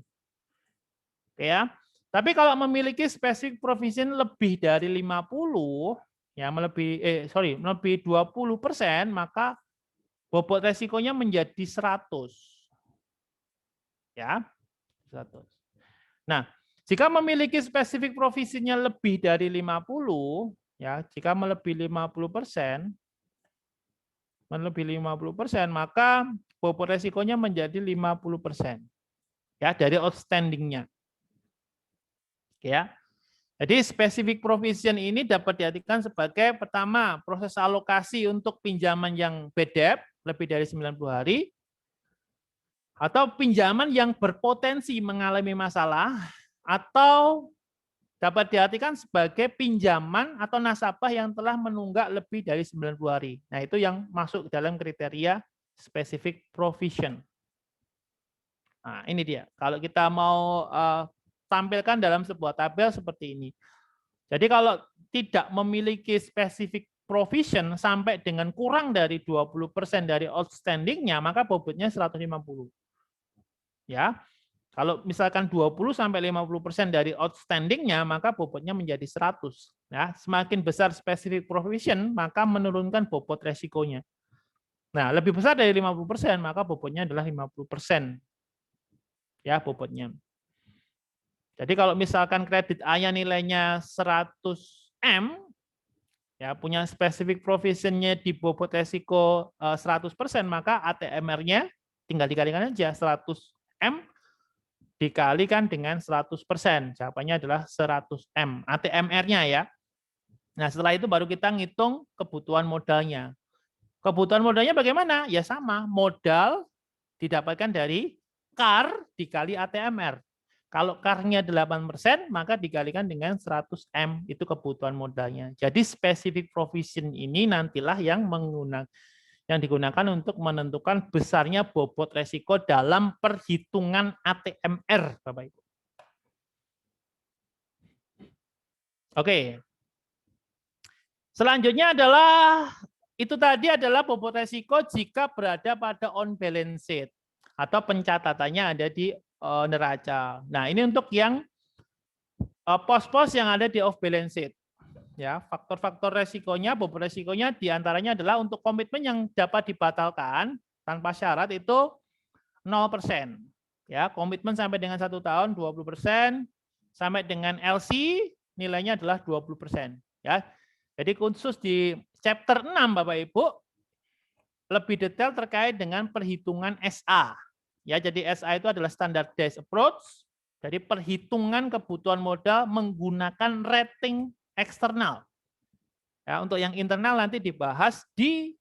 Oke ya. Tapi kalau memiliki specific provision lebih dari 50, ya melebihi 20%, maka bobot resikonya menjadi 100. Ya, 100. Nah, jika memiliki specific provision-nya lebih dari 50, ya, jika melebihi 50%, maka bobot resikonya menjadi 50%. Ya, dari outstanding-nya. Oke ya. Jadi specific provision ini dapat diartikan sebagai pertama, proses alokasi untuk pinjaman yang bad debt lebih dari 90 hari, atau pinjaman yang berpotensi mengalami masalah, atau dapat diartikan sebagai pinjaman atau nasabah yang telah menunggak lebih dari 90 hari. Nah, itu yang masuk dalam kriteria specific provision. Nah, ini dia. Kalau kita mau tampilkan dalam sebuah tabel seperti ini. Jadi kalau tidak memiliki specific provision sampai dengan kurang dari 20% dari outstanding-nya, maka bobotnya 150. Ya. Kalau misalkan 20 sampai 50% dari outstanding-nya, maka bobotnya menjadi 100. Ya, semakin besar specific provision, maka menurunkan bobot resikonya. Nah, lebih besar dari 50%, maka bobotnya adalah 50%. Ya, bobotnya. Jadi kalau misalkan kredit A-nya nilainya 100 M, ya punya specific provision-nya di bobot resiko 100%, maka ATMR-nya tinggal dikalikan aja 100 M dikalikan dengan 100%. Jawabannya adalah 100 M. ATMR-nya ya. Nah, setelah itu baru kita ngitung kebutuhan modalnya. Kebutuhan modalnya bagaimana? Ya sama, modal didapatkan dari CAR dikali ATMR. Kalau CAR-nya 8%, maka dikalikan dengan 100 M, itu kebutuhan modalnya. Jadi specific provision ini nantilah yang digunakan untuk menentukan besarnya bobot resiko dalam perhitungan ATMR, Bapak Ibu. Oke. Selanjutnya adalah itu tadi adalah bobot resiko jika berada pada on balance sheet atau pencatatannya ada di neraca. Nah, ini untuk yang pos-pos yang ada di off balance sheet. Ya, faktor-faktor resikonya, bobot resikonya diantaranya adalah untuk komitmen yang dapat dibatalkan tanpa syarat itu 0%. Ya, komitmen sampai dengan 1 tahun 20%, sampai dengan LC nilainya adalah 20%. Ya, jadi khusus di chapter 6 Bapak Ibu lebih detail terkait dengan perhitungan SA. Ya, jadi SA itu adalah standardized approach. Jadi perhitungan kebutuhan modal menggunakan rating eksternal. Ya, untuk yang internal nanti dibahas di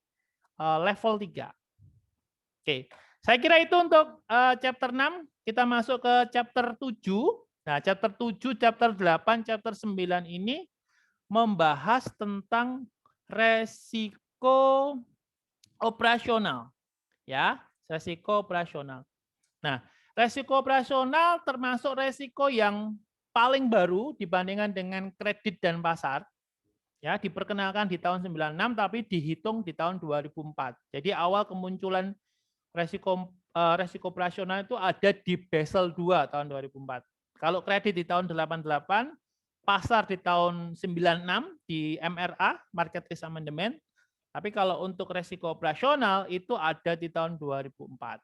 level 3. Oke, saya kira itu untuk chapter 6. Kita masuk ke chapter 7. Nah, chapter 7, chapter 8, chapter 9 ini membahas tentang resiko operasional. Ya, resiko operasional. Nah, resiko operasional termasuk resiko yang paling baru dibandingkan dengan kredit dan pasar. Ya, diperkenalkan di tahun 96 tapi dihitung di tahun 2004. Jadi awal kemunculan resiko operasional itu ada di Basel II tahun 2004. Kalau kredit di tahun 88, pasar di tahun 96 di MRA, Market Risk Amendment. Tapi kalau untuk resiko operasional itu ada di tahun 2004.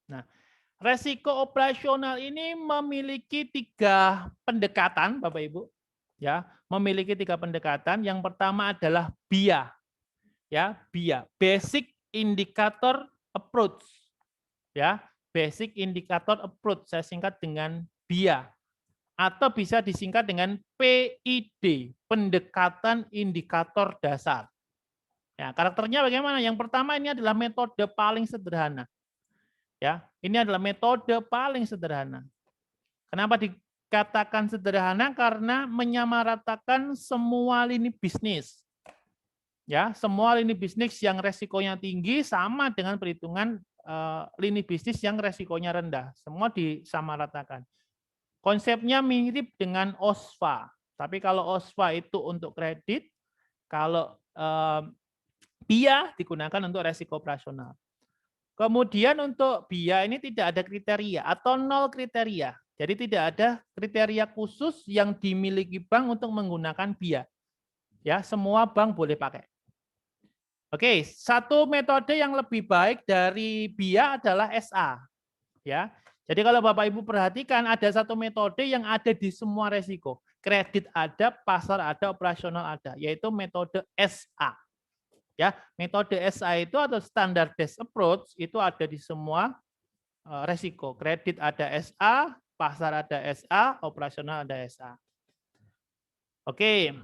Nah, resiko operasional ini memiliki 3 pendekatan, Bapak Ibu. Ya, memiliki 3 pendekatan. Yang pertama adalah BIA. Ya, BIA, Basic Indicator Approach. Ya, Basic Indicator Approach, saya singkat dengan BIA. Atau bisa disingkat dengan PID, Pendekatan Indikator Dasar. Ya, karakternya bagaimana? Yang pertama ini adalah metode paling sederhana. Ya, ini adalah metode paling sederhana. Kenapa dikatakan sederhana? Karena menyamaratakan semua lini bisnis. Ya, semua lini bisnis yang resikonya tinggi sama dengan perhitungan lini bisnis yang resikonya rendah. Semua disamaratakan. Konsepnya mirip dengan OSVA. Tapi kalau OSVA itu untuk kredit, kalau BIA digunakan untuk resiko operasional. Kemudian untuk BIA ini tidak ada kriteria atau 0 kriteria. Jadi tidak ada kriteria khusus yang dimiliki bank untuk menggunakan BIA. Ya, semua bank boleh pakai. Oke, satu metode yang lebih baik dari BIA adalah SA. Ya. Jadi kalau Bapak Ibu perhatikan ada satu metode yang ada di semua resiko. Kredit ada, pasar ada, operasional ada, yaitu metode SA. Ya, metode SA itu atau standardized approach itu ada di semua resiko. Kredit ada SA, pasar ada SA, operasional ada SA. Oke.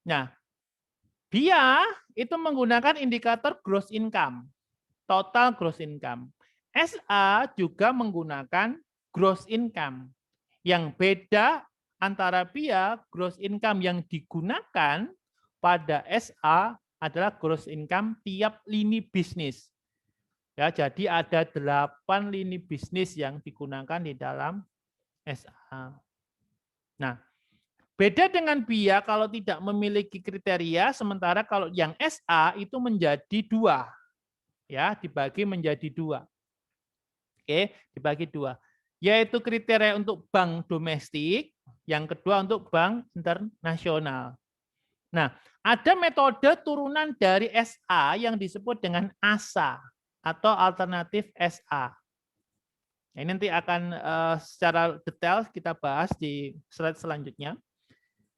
Nah, BIA itu menggunakan indikator gross income, total gross income. SA juga menggunakan gross income. Yang beda antara BIA, gross income yang digunakan pada SA adalah gross income tiap lini bisnis. Ya, jadi ada 8 lini bisnis yang digunakan di dalam SA. Nah, beda dengan BIA kalau tidak memiliki kriteria, sementara kalau yang SA itu menjadi 2. Ya, dibagi menjadi 2. Oke, dibagi 2. Yaitu kriteria untuk bank domestik, yang kedua untuk bank internasional. Nah, ada metode turunan dari SA yang disebut dengan ASA atau alternatif SA. Ini nanti akan secara detail kita bahas di slide selanjutnya.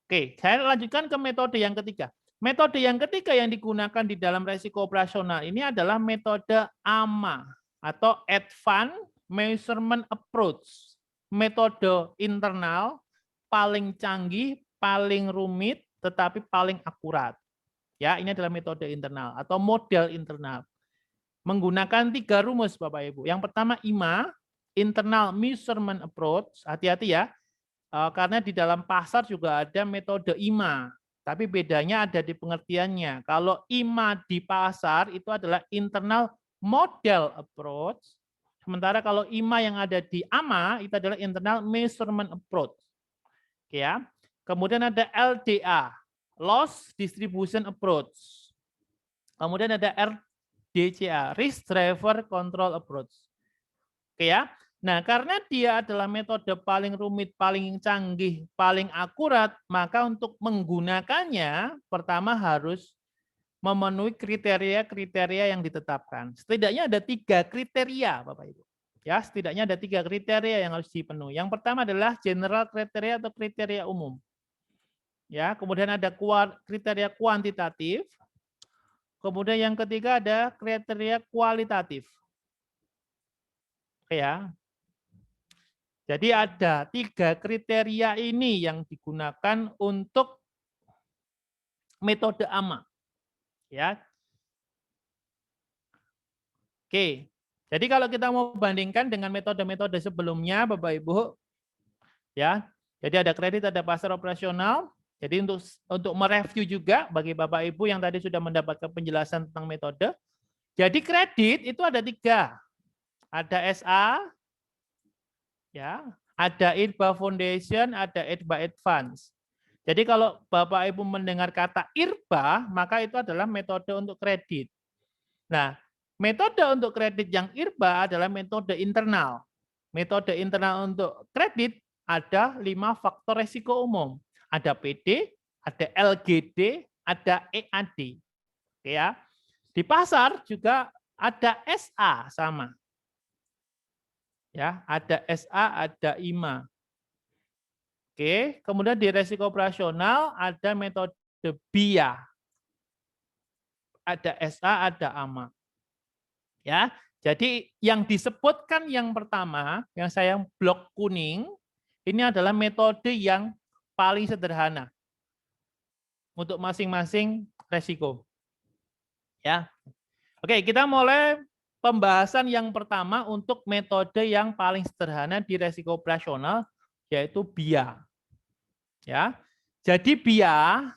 Oke, saya lanjutkan ke metode yang ketiga. Metode yang ketiga yang digunakan di dalam resiko operasional ini adalah metode AMA atau Advanced Measurement Approach. Metode internal paling canggih, paling rumit, tetapi paling akurat. Ya, ini adalah metode internal atau model internal. Menggunakan 3 rumus Bapak Ibu. Yang pertama IMA, Internal Measurement Approach. Hati-hati ya, karena di dalam pasar juga ada metode IMA. Tapi bedanya ada di pengertiannya. Kalau IMA di pasar itu adalah Internal Model Approach. Sementara kalau IMA yang ada di AMA itu adalah Internal Measurement Approach. Oke ya. Kemudian ada LDA, Loss Distribution Approach. Kemudian ada RDCA, Risk Driver Control Approach. Oke ya. Nah, karena dia adalah metode paling rumit, paling canggih, paling akurat, maka untuk menggunakannya pertama harus memenuhi kriteria-kriteria yang ditetapkan. Setidaknya ada 3 kriteria, Bapak Ibu. Ya, setidaknya ada 3 kriteria yang harus dipenuhi. Yang pertama adalah general kriteria atau kriteria umum. Ya, kemudian ada kriteria kuantitatif. Kemudian yang ketiga ada kriteria kualitatif. Oke ya. Jadi ada 3 kriteria ini yang digunakan untuk metode AMA. Ya. Oke. Jadi kalau kita mau bandingkan dengan metode-metode sebelumnya, Bapak Ibu, ya. Jadi ada kredit, ada pasar operasional. Jadi untuk mereview juga bagi Bapak Ibu yang tadi sudah mendapatkan penjelasan tentang metode. Jadi kredit itu ada 3. Ada SA, ya, ada IRBA Foundation, ada IRBA Advance. Jadi kalau Bapak Ibu mendengar kata IRBA, maka itu adalah metode untuk kredit. Nah, metode untuk kredit yang IRBA adalah metode internal. Metode internal untuk kredit ada 5 faktor resiko umum. Ada PD, ada LGD, ada EAD. Oke ya. Di pasar juga ada SA sama. Ya, ada SA, ada IMA. Oke, kemudian di resiko operasional ada metode BIA. Ada SA, ada AMA. Ya, jadi yang disebutkan yang pertama, yang saya blok kuning, ini adalah metode yang paling sederhana untuk masing-masing resiko. Ya. Oke, kita mulai pembahasan yang pertama untuk metode yang paling sederhana di resiko operasional, yaitu BIA. Ya, jadi BIA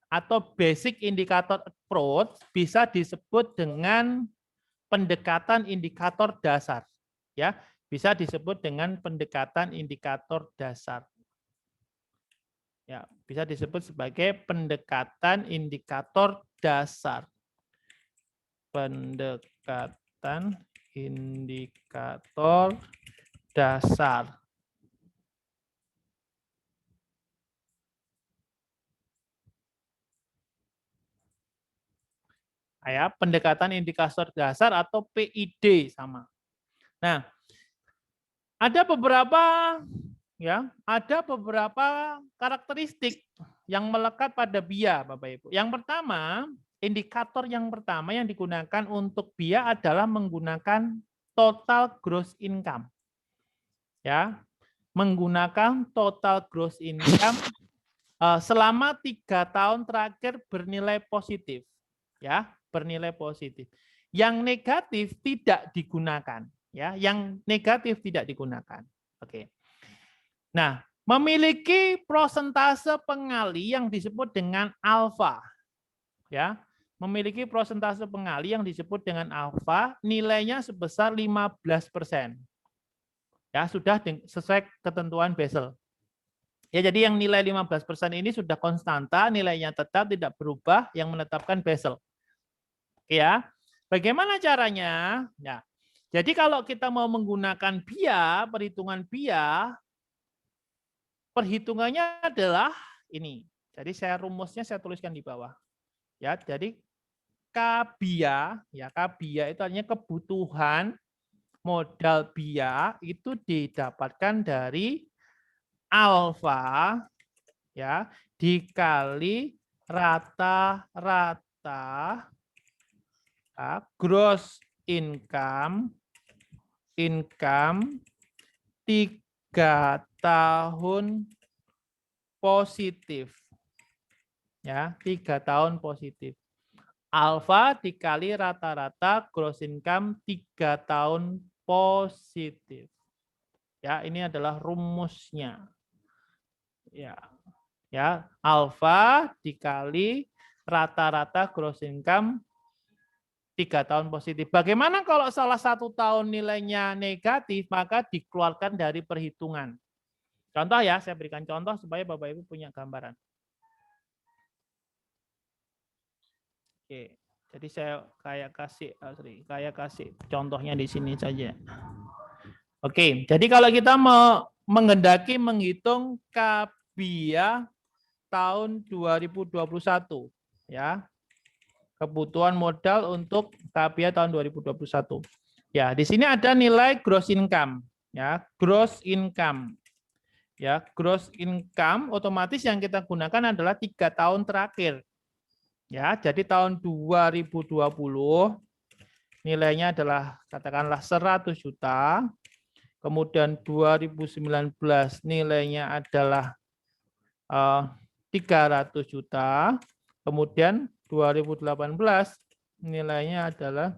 atau Basic Indicator Approach bisa disebut dengan pendekatan indikator dasar. Ya, bisa disebut dengan pendekatan indikator dasar. Ya, bisa disebut sebagai pendekatan indikator dasar. Pendekatan indikator dasar. Ya, pendekatan indikator dasar atau PID sama. Nah, ada beberapa karakteristik yang melekat pada BIA, Bapak Ibu. Yang pertama, indikator yang pertama yang digunakan untuk BIA adalah menggunakan total gross income. Ya, menggunakan total gross income selama 3 tahun terakhir bernilai positif. Ya, bernilai positif. Yang negatif tidak digunakan, ya. Yang negatif tidak digunakan. Oke. Nah, memiliki prosentase pengali yang disebut dengan alfa. Ya, memiliki prosentase pengali yang disebut dengan alfa, nilainya sebesar 15%. Ya, sudah sesuai ketentuan Basel. Ya, jadi yang nilai 15% ini sudah konstanta, nilainya tetap tidak berubah, yang menetapkan Basel. Ya. Bagaimana caranya? Ya. Jadi kalau kita mau menggunakan BIA, perhitungan BIA, perhitungannya adalah ini. Jadi rumusnya saya tuliskan di bawah. Ya, jadi KBIA, ya KBIA itu artinya kebutuhan modal BIA itu didapatkan dari alfa ya dikali rata-rata gross income 3 tahun positif. Ya, 3 tahun positif. Alfa dikali rata-rata gross income 3 tahun positif. Ya, ini adalah rumusnya. Ya. Ya, alfa dikali rata-rata gross income 3 tahun positif. Bagaimana kalau salah satu tahun nilainya negatif, maka dikeluarkan dari perhitungan. Contoh ya, saya berikan contoh supaya Bapak Ibu punya gambaran. Oke, jadi saya kayak kasih contohnya di sini saja. Oke, jadi kalau kita mau menghendaki menghitung KBIA tahun 2021, ya, kebutuhan modal untuk KBIA tahun 2021. Ya, di sini ada nilai gross income, ya, gross income. Ya, gross income otomatis yang kita gunakan adalah 3 tahun terakhir. Ya, jadi tahun 2020 nilainya adalah katakanlah 100 juta. Kemudian 2019 nilainya adalah 300 juta. Kemudian 2018 nilainya adalah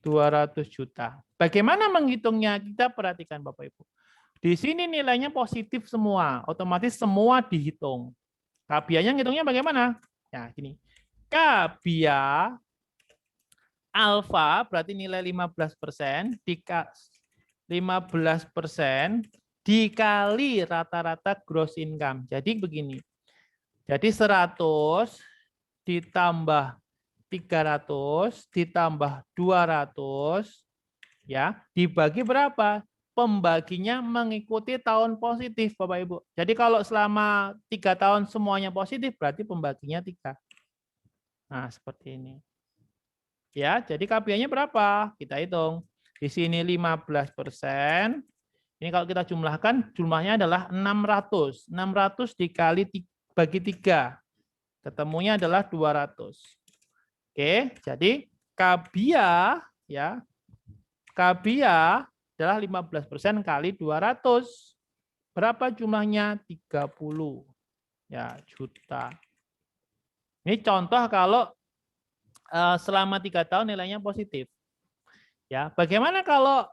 200 juta. Bagaimana menghitungnya? Kita perhatikan Bapak Ibu. Di sini nilainya positif semua, otomatis semua dihitung. KBIA-nya ngitungnya bagaimana? Nah, gini. KBIA alfa berarti nilai 15% 15% dikali rata-rata gross income. Jadi begini. Jadi 100 ditambah 300 ditambah 200 ya, dibagi berapa? Pembaginya mengikuti tahun positif, Bapak Ibu. Jadi kalau selama 3 tahun semuanya positif, berarti pembaginya 3. Nah, seperti ini. Ya, jadi KPI-nya berapa? Kita hitung. Di sini 15%. Ini kalau kita jumlahkan, jumlahnya adalah 600. 600 dikali bagi 3. Ketemunya adalah 200. Oke, jadi KBIA ya. KBIA adalah 15% kali 200. Berapa jumlahnya? 30 ya, juta. Ini contoh kalau selama 3 tahun nilainya positif. Ya, bagaimana kalau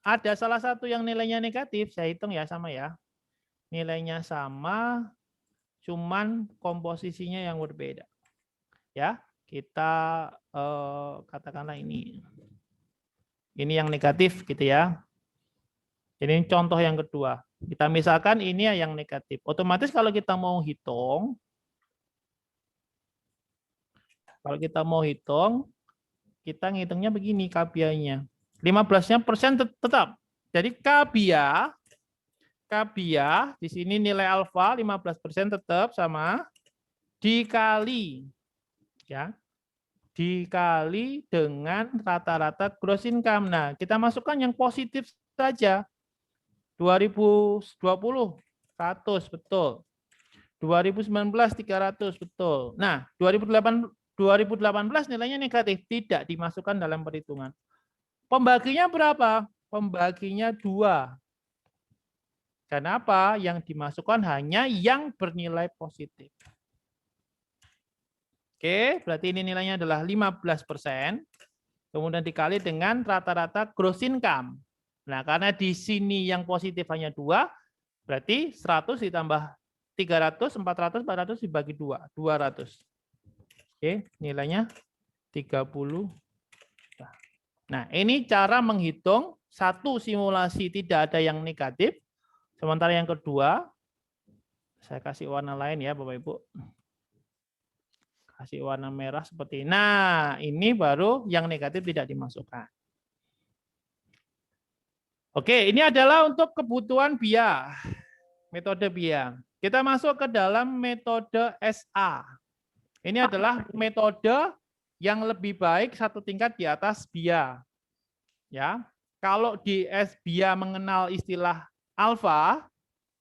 ada salah satu yang nilainya negatif? Saya hitung ya sama ya. Nilainya sama, cuman komposisinya yang berbeda. Ya, kita katakanlah ini. Ini yang negatif gitu ya. Ini contoh yang kedua. Kita misalkan ini yang negatif. Otomatis kalau kita mau hitung, kita ngitungnya begini KBIA-nya. 15% tetap. Jadi KBIA di sini nilai alfa 15% tetap sama dikali ya. Dikali dengan rata-rata gross income. Nah, kita masukkan yang positif saja. 2020 100 betul. 2019 300 betul. Nah, 2018 nilainya negatif, tidak dimasukkan dalam perhitungan. Pembaginya berapa? Pembaginya 2. Kenapa? Yang dimasukkan hanya yang bernilai positif. Oke, berarti ini nilainya adalah 15%. Kemudian dikali dengan rata-rata gross income. Nah, karena di sini yang positif hanya 2, berarti 100 ditambah 300, 400, 400 dibagi 2, 200. Oke, nilainya 30 juta. Nah, ini cara menghitung satu simulasi tidak ada yang negatif. Sementara yang kedua, Saya kasih warna lain ya Bapak Ibu. Kasih warna merah seperti ini. Nah, ini baru yang negatif tidak dimasukkan. Oke, ini adalah untuk kebutuhan BIA. Metode BIA. Kita masuk ke dalam metode SA. Ini adalah metode yang lebih baik satu tingkat di atas BIA. Ya. Kalau di BIA mengenal istilah alfa,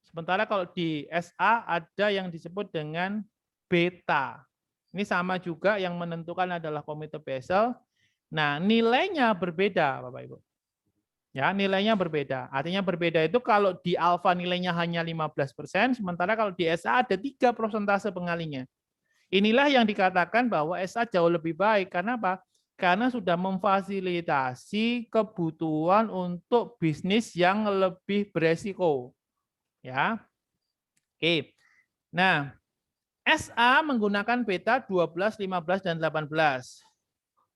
sementara kalau di SA ada yang disebut dengan beta. Ini sama juga yang menentukan adalah komite Basel. Nah, nilainya berbeda, Bapak Ibu. Ya, nilainya berbeda. Artinya berbeda itu kalau di alfa nilainya hanya 15%, sementara kalau di SA ada 3 persentase pengalinya. Inilah yang dikatakan bahwa SA jauh lebih baik. Karena apa? Karena sudah memfasilitasi kebutuhan untuk bisnis yang lebih beresiko. Ya. Oke. Nah, SA menggunakan beta 12, 15, dan 18.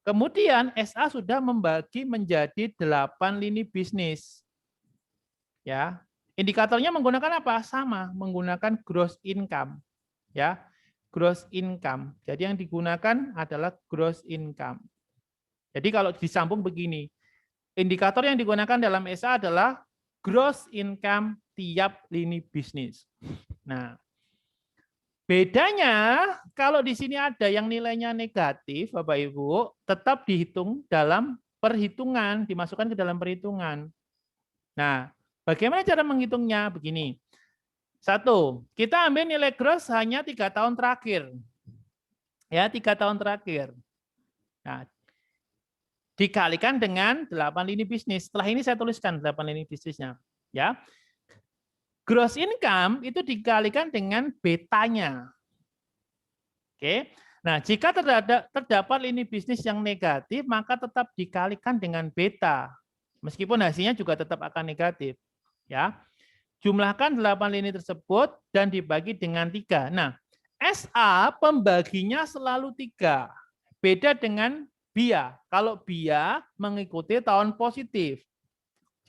Kemudian SA sudah membagi menjadi 8 lini bisnis. Ya. Indikatornya menggunakan apa? Sama, menggunakan gross income. Ya. Gross income. Jadi yang digunakan adalah gross income. Jadi kalau disambung begini, indikator yang digunakan dalam SA adalah gross income tiap lini bisnis. Nah, bedanya kalau di sini ada yang nilainya negatif, Bapak Ibu, tetap dihitung dalam perhitungan, dimasukkan ke dalam perhitungan. Nah, bagaimana cara menghitungnya? Begini. 1, kita ambil nilai gross hanya 3 tahun terakhir. Ya, 3 tahun terakhir. Nah, dikalikan dengan 8 lini bisnis. Setelah ini saya tuliskan 8 lini bisnisnya. Ya. Gross income itu dikalikan dengan betanya. Oke. Nah, jika terdapat lini bisnis yang negatif, maka tetap dikalikan dengan beta. Meskipun hasilnya juga tetap akan negatif. Ya. Jumlahkan 8 lini tersebut dan dibagi dengan 3. Nah, SA pembaginya selalu 3. Beda dengan BIA. Kalau BIA mengikuti tahun positif.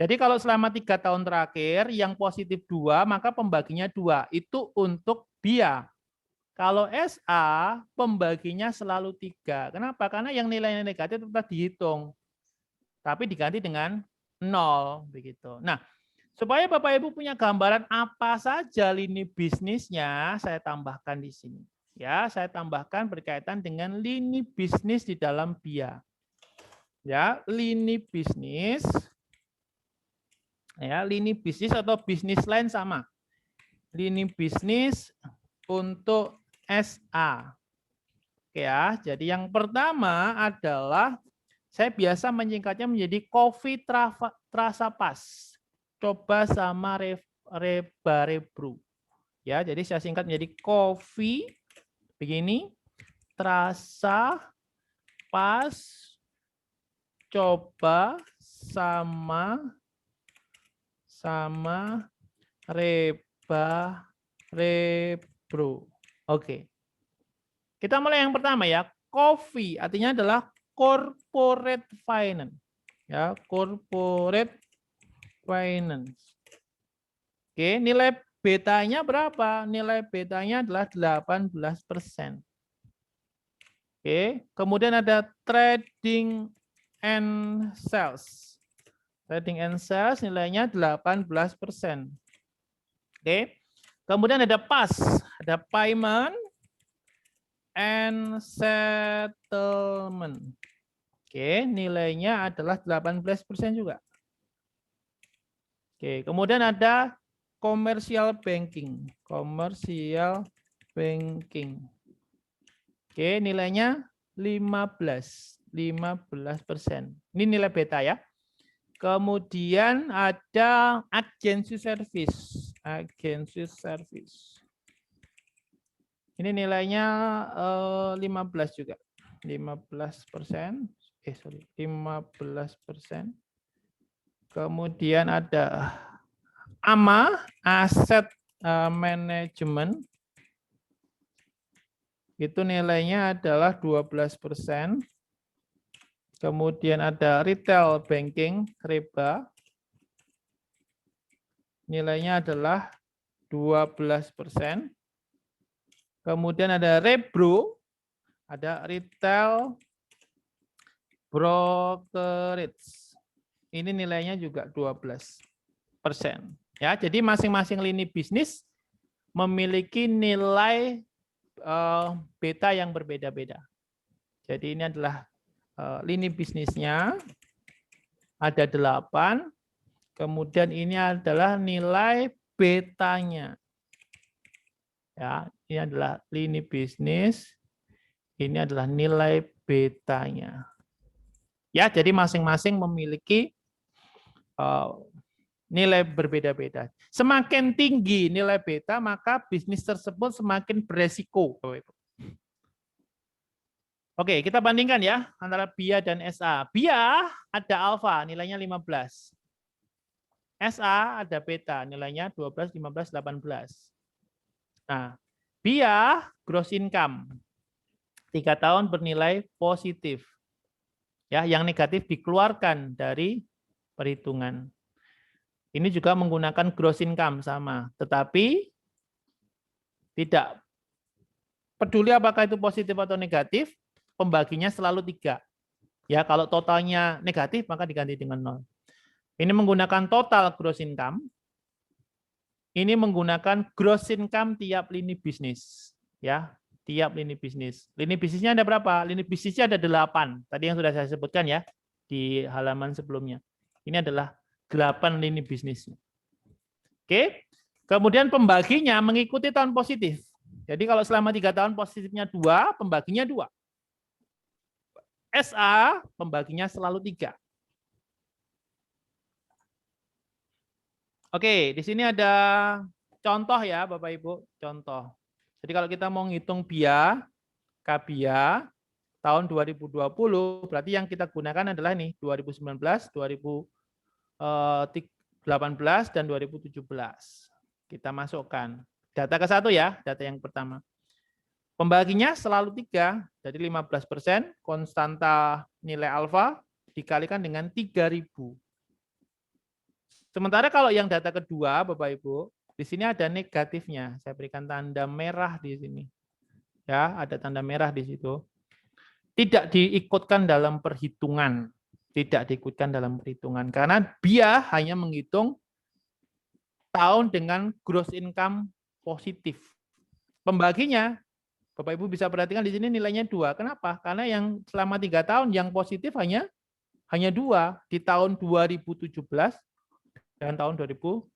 Jadi kalau selama 3 tahun terakhir yang positif 2, maka pembaginya 2. Itu untuk BIA. Kalau SA pembaginya selalu 3. Kenapa? Karena yang nilainya negatif tetap dihitung. Tapi diganti dengan 0 begitu. Nah, supaya Bapak Ibu punya gambaran apa saja lini bisnisnya, saya tambahkan di sini. Ya, saya tambahkan berkaitan dengan lini bisnis di dalam BIA. Ya, lini bisnis. Ya, lini bisnis atau bisnis lain sama. Lini bisnis untuk SA. Oke ya, jadi yang pertama adalah saya biasa menyingkatnya menjadi Coffee Terasa Pas. Coba sama Rebarebru. Ya, jadi saya singkat menjadi Coffee begini, terasa pas, coba sama Rebarebru. Oke. Kita mulai yang pertama ya. Coffee artinya adalah corporate finance. Ya, corporate finance. Oke, nilai betanya berapa? Nilai betanya adalah 18%. Oke, kemudian ada trading and sales. Trading and sales nilainya 18%. Oke. Kemudian ada PAS, ada payment and settlement. Oke, nilainya adalah 18% juga. Oke, kemudian ada commercial banking. Commercial banking. Oke, nilainya 15%. Ini nilai beta ya. Kemudian ada agency service. Agency service. Ini nilainya 15 juga. 15%. 15%. Kemudian ada AMA, Asset Management. Itu nilainya adalah 12%. Kemudian ada Retail Banking, REBA. Nilainya adalah 12%. Kemudian ada Rebro, ada retail brokerage. Ini nilainya juga 12%. Ya, jadi masing-masing lini bisnis memiliki nilai beta yang berbeda-beda. Jadi ini adalah lini bisnisnya, ada 8. Kemudian ini adalah nilai betanya. Ya, ini adalah lini bisnis. Ini adalah nilai betanya. Ya, jadi masing-masing memiliki nilai berbeda-beda. Semakin tinggi nilai beta, maka bisnis tersebut semakin beresiko. Oke, kita bandingkan ya antara BIA dan SA. BIA ada alfa, nilainya 15. SA ada beta, nilainya 12, 15, 18. Nah, BIA gross income 3 tahun bernilai positif. Ya, yang negatif dikeluarkan dari perhitungan. Ini juga menggunakan gross income sama, tetapi tidak peduli apakah itu positif atau negatif, pembaginya selalu 3. Ya, kalau totalnya negatif maka diganti dengan 0. Ini menggunakan total gross income. Ini menggunakan gross income tiap lini bisnis, ya, tiap lini bisnis. Lini bisnisnya ada berapa? Lini bisnisnya ada 8. Tadi yang sudah saya sebutkan ya di halaman sebelumnya. Ini adalah 8 lini bisnisnya. Oke. Kemudian pembaginya mengikuti tahun positif. Jadi kalau selama 3 tahun positifnya 2, pembaginya 2. SA pembaginya selalu 3. Oke, di sini ada contoh ya Bapak Ibu, contoh. Jadi kalau kita mau ngitung BIA, KBIA tahun 2020, berarti yang kita gunakan adalah ini 2019, 2018 dan 2017. Kita masukkan data ke 1 ya, data yang pertama. Pembaginya selalu 3, jadi 15% konstanta nilai alfa dikalikan dengan 3.000. Sementara kalau yang data kedua, Bapak Ibu, di sini ada negatifnya. Saya berikan tanda merah di sini. Ya, ada tanda merah di situ. Tidak diikutkan dalam perhitungan. Tidak diikutkan dalam perhitungan. Karena BIA hanya menghitung tahun dengan gross income positif. Pembaginya, Bapak Ibu bisa perhatikan di sini nilainya 2. Kenapa? Karena yang selama 3 tahun yang positif hanya 2 di tahun 2017 dan tahun 2019.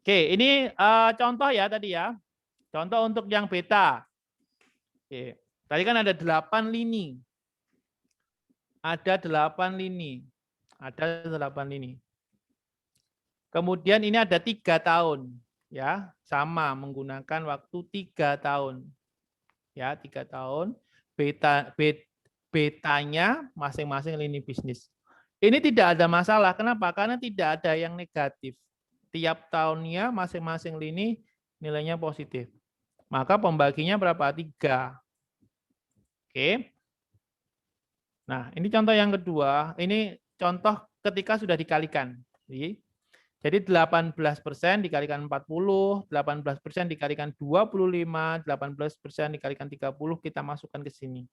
Oke, ini contoh ya tadi ya. Contoh untuk yang beta. Oke. Tadi kan ada 8 lini. Ada 8 lini. Ada 8 lini. Kemudian ini ada 3 tahun. Ya, sama menggunakan waktu 3 tahun. Ya, 3 tahun. Betanya masing-masing lini bisnis. Ini tidak ada masalah. Kenapa? Karena tidak ada yang negatif. Tiap tahunnya masing-masing lini nilainya positif. Maka pembaginya berapa? 3. Oke. Nah, ini contoh yang kedua. Ini contoh ketika sudah dikalikan. Jadi 18% dikalikan 40, 18% dikalikan 25, 18% dikalikan 30, kita masukkan ke sini.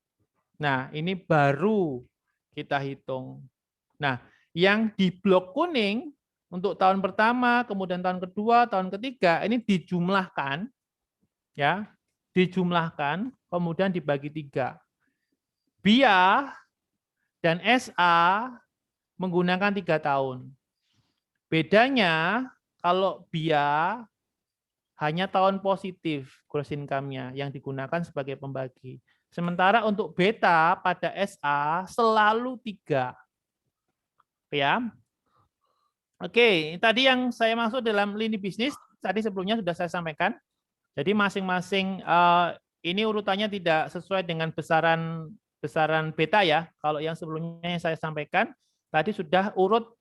Nah, ini baru kita hitung. Nah, yang di blok kuning untuk tahun pertama, kemudian tahun kedua, tahun ketiga, ini dijumlahkan, ya, dijumlahkan, kemudian dibagi 3. BIA dan SA menggunakan 3 tahun. Bedanya kalau BIA hanya tahun positif gross income-nya yang digunakan sebagai pembagi. Sementara untuk beta pada SA selalu 3. Ya. Oke, tadi yang saya maksud dalam lini bisnis tadi sebelumnya sudah saya sampaikan. Jadi masing-masing ini urutannya tidak sesuai dengan besaran beta ya. Kalau yang sebelumnya yang saya sampaikan tadi sudah urut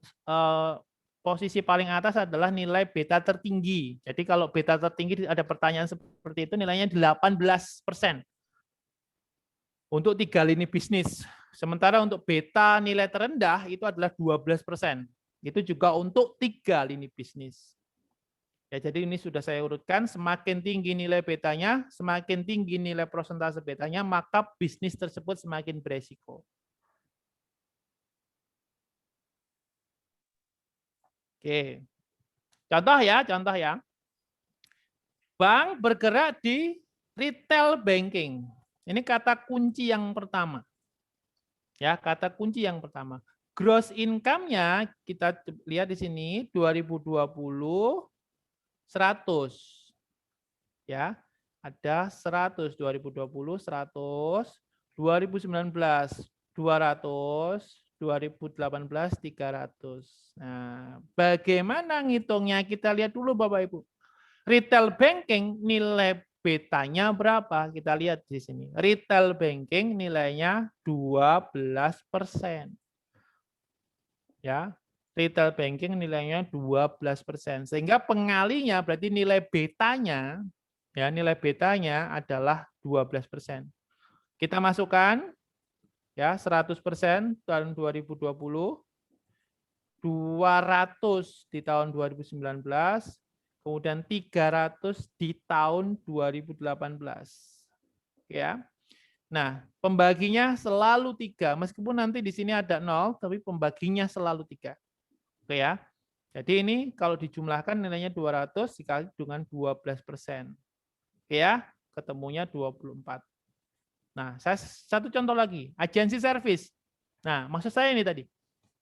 posisi paling atas adalah nilai beta tertinggi. Jadi kalau beta tertinggi ada pertanyaan seperti itu nilainya 18%. Untuk 3 lini bisnis. Sementara untuk beta nilai terendah itu adalah 12%. Itu juga untuk 3 lini bisnis. Ya, jadi ini sudah saya urutkan, semakin tinggi nilai betanya, semakin tinggi nilai persentase betanya, maka bisnis tersebut semakin beresiko. Oke. Contoh ya. Bank bergerak di retail banking. Ini kata kunci yang pertama. Ya, kata kunci yang pertama. Gross income-nya kita lihat di sini 2020 100. Ya. Ada 100 2020 100, 2019 200, 2018 300. Nah, bagaimana ngitungnya? Kita lihat dulu Bapak Ibu. Retail banking nilai betanya berapa? Kita lihat di sini. Retail banking nilainya 12%. Ya. Retail banking nilainya 12%. Sehingga pengalinya berarti nilai betanya ya, nilai betanya adalah 12%. Kita masukkan ya 100% tahun 2020, 200 di tahun 2019, kemudian 300 di tahun 2018. Ya. Nah, pembaginya selalu 3. Meskipun nanti di sini ada 0, tapi pembaginya selalu 3. Oke ya. Jadi ini kalau dijumlahkan nilainya 200 dikali dengan 12%. Oke ya, ketemunya 24. Nah, saya satu contoh lagi, agensi servis. Nah, maksud saya ini tadi.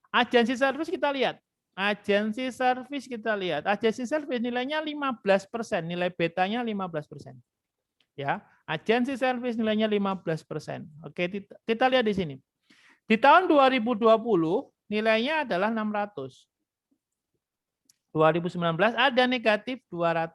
Agensi servis kita lihat. Agensi servis kita lihat. Agensi servis nilainya 15%, nilai betanya 15%. Ya, agensi servis nilainya 15%. Oke, kita lihat di sini. Di tahun 2020 nilainya adalah 600. 2019 ada negatif 200.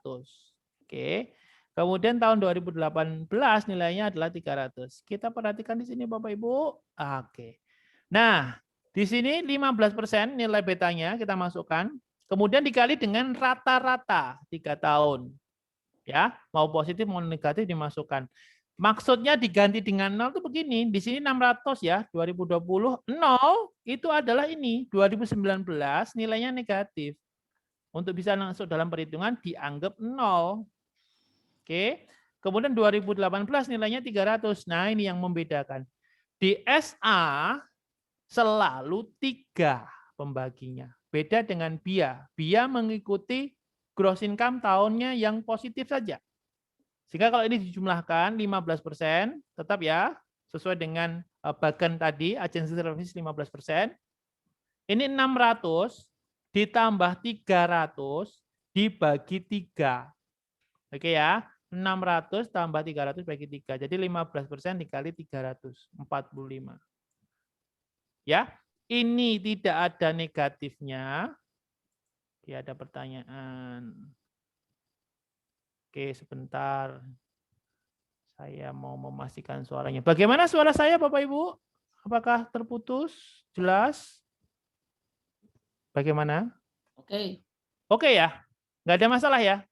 Oke. Kemudian tahun 2018 nilainya adalah 300. Kita perhatikan di sini Bapak Ibu. Oke. Nah, di sini 15% nilai betanya kita masukkan. Kemudian dikali dengan rata-rata 3 tahun. Ya, mau positif mau negatif dimasukkan. Maksudnya diganti dengan 0 itu begini. Di sini 600 ya, 2020 0 itu adalah ini, 2019 nilainya negatif. Untuk bisa masuk dalam perhitungan dianggap 0. Oke. Kemudian 2018 nilainya 300. Nah, ini yang membedakan. Di SA selalu 3 pembaginya. Beda dengan BIA. BIA mengikuti gross income tahunnya yang positif saja. Sehingga kalau ini dijumlahkan 15%, tetap ya, sesuai dengan bagan tadi, agensi service 15%. Ini 600 ditambah 300 dibagi 3. Oke ya, 600 tambah 300 bagi 3. Jadi 15% dikali 300, 45. Ya, ini tidak ada negatifnya. Oke, ada pertanyaan. Oke, sebentar. Saya mau memastikan suaranya. Bagaimana suara saya Bapak Ibu? Apakah terputus? Jelas? Bagaimana? Oke. Oke ya? Nggak ada masalah ya?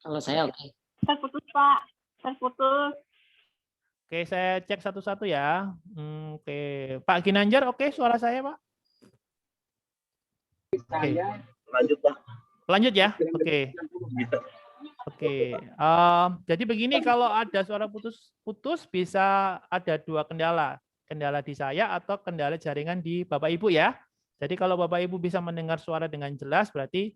Kalau saya oke. Terputus, Pak. Terputus. Oke, saya cek satu-satu ya. Oke, Pak Ginanjar, oke suara saya, Pak? Oke. Lanjut, Pak. Lanjut ya? Oke. Oke. Jadi begini, kalau ada suara putus-putus bisa ada 2 kendala. Kendala di saya atau kendala jaringan di Bapak Ibu ya. Jadi kalau Bapak Ibu bisa mendengar suara dengan jelas, berarti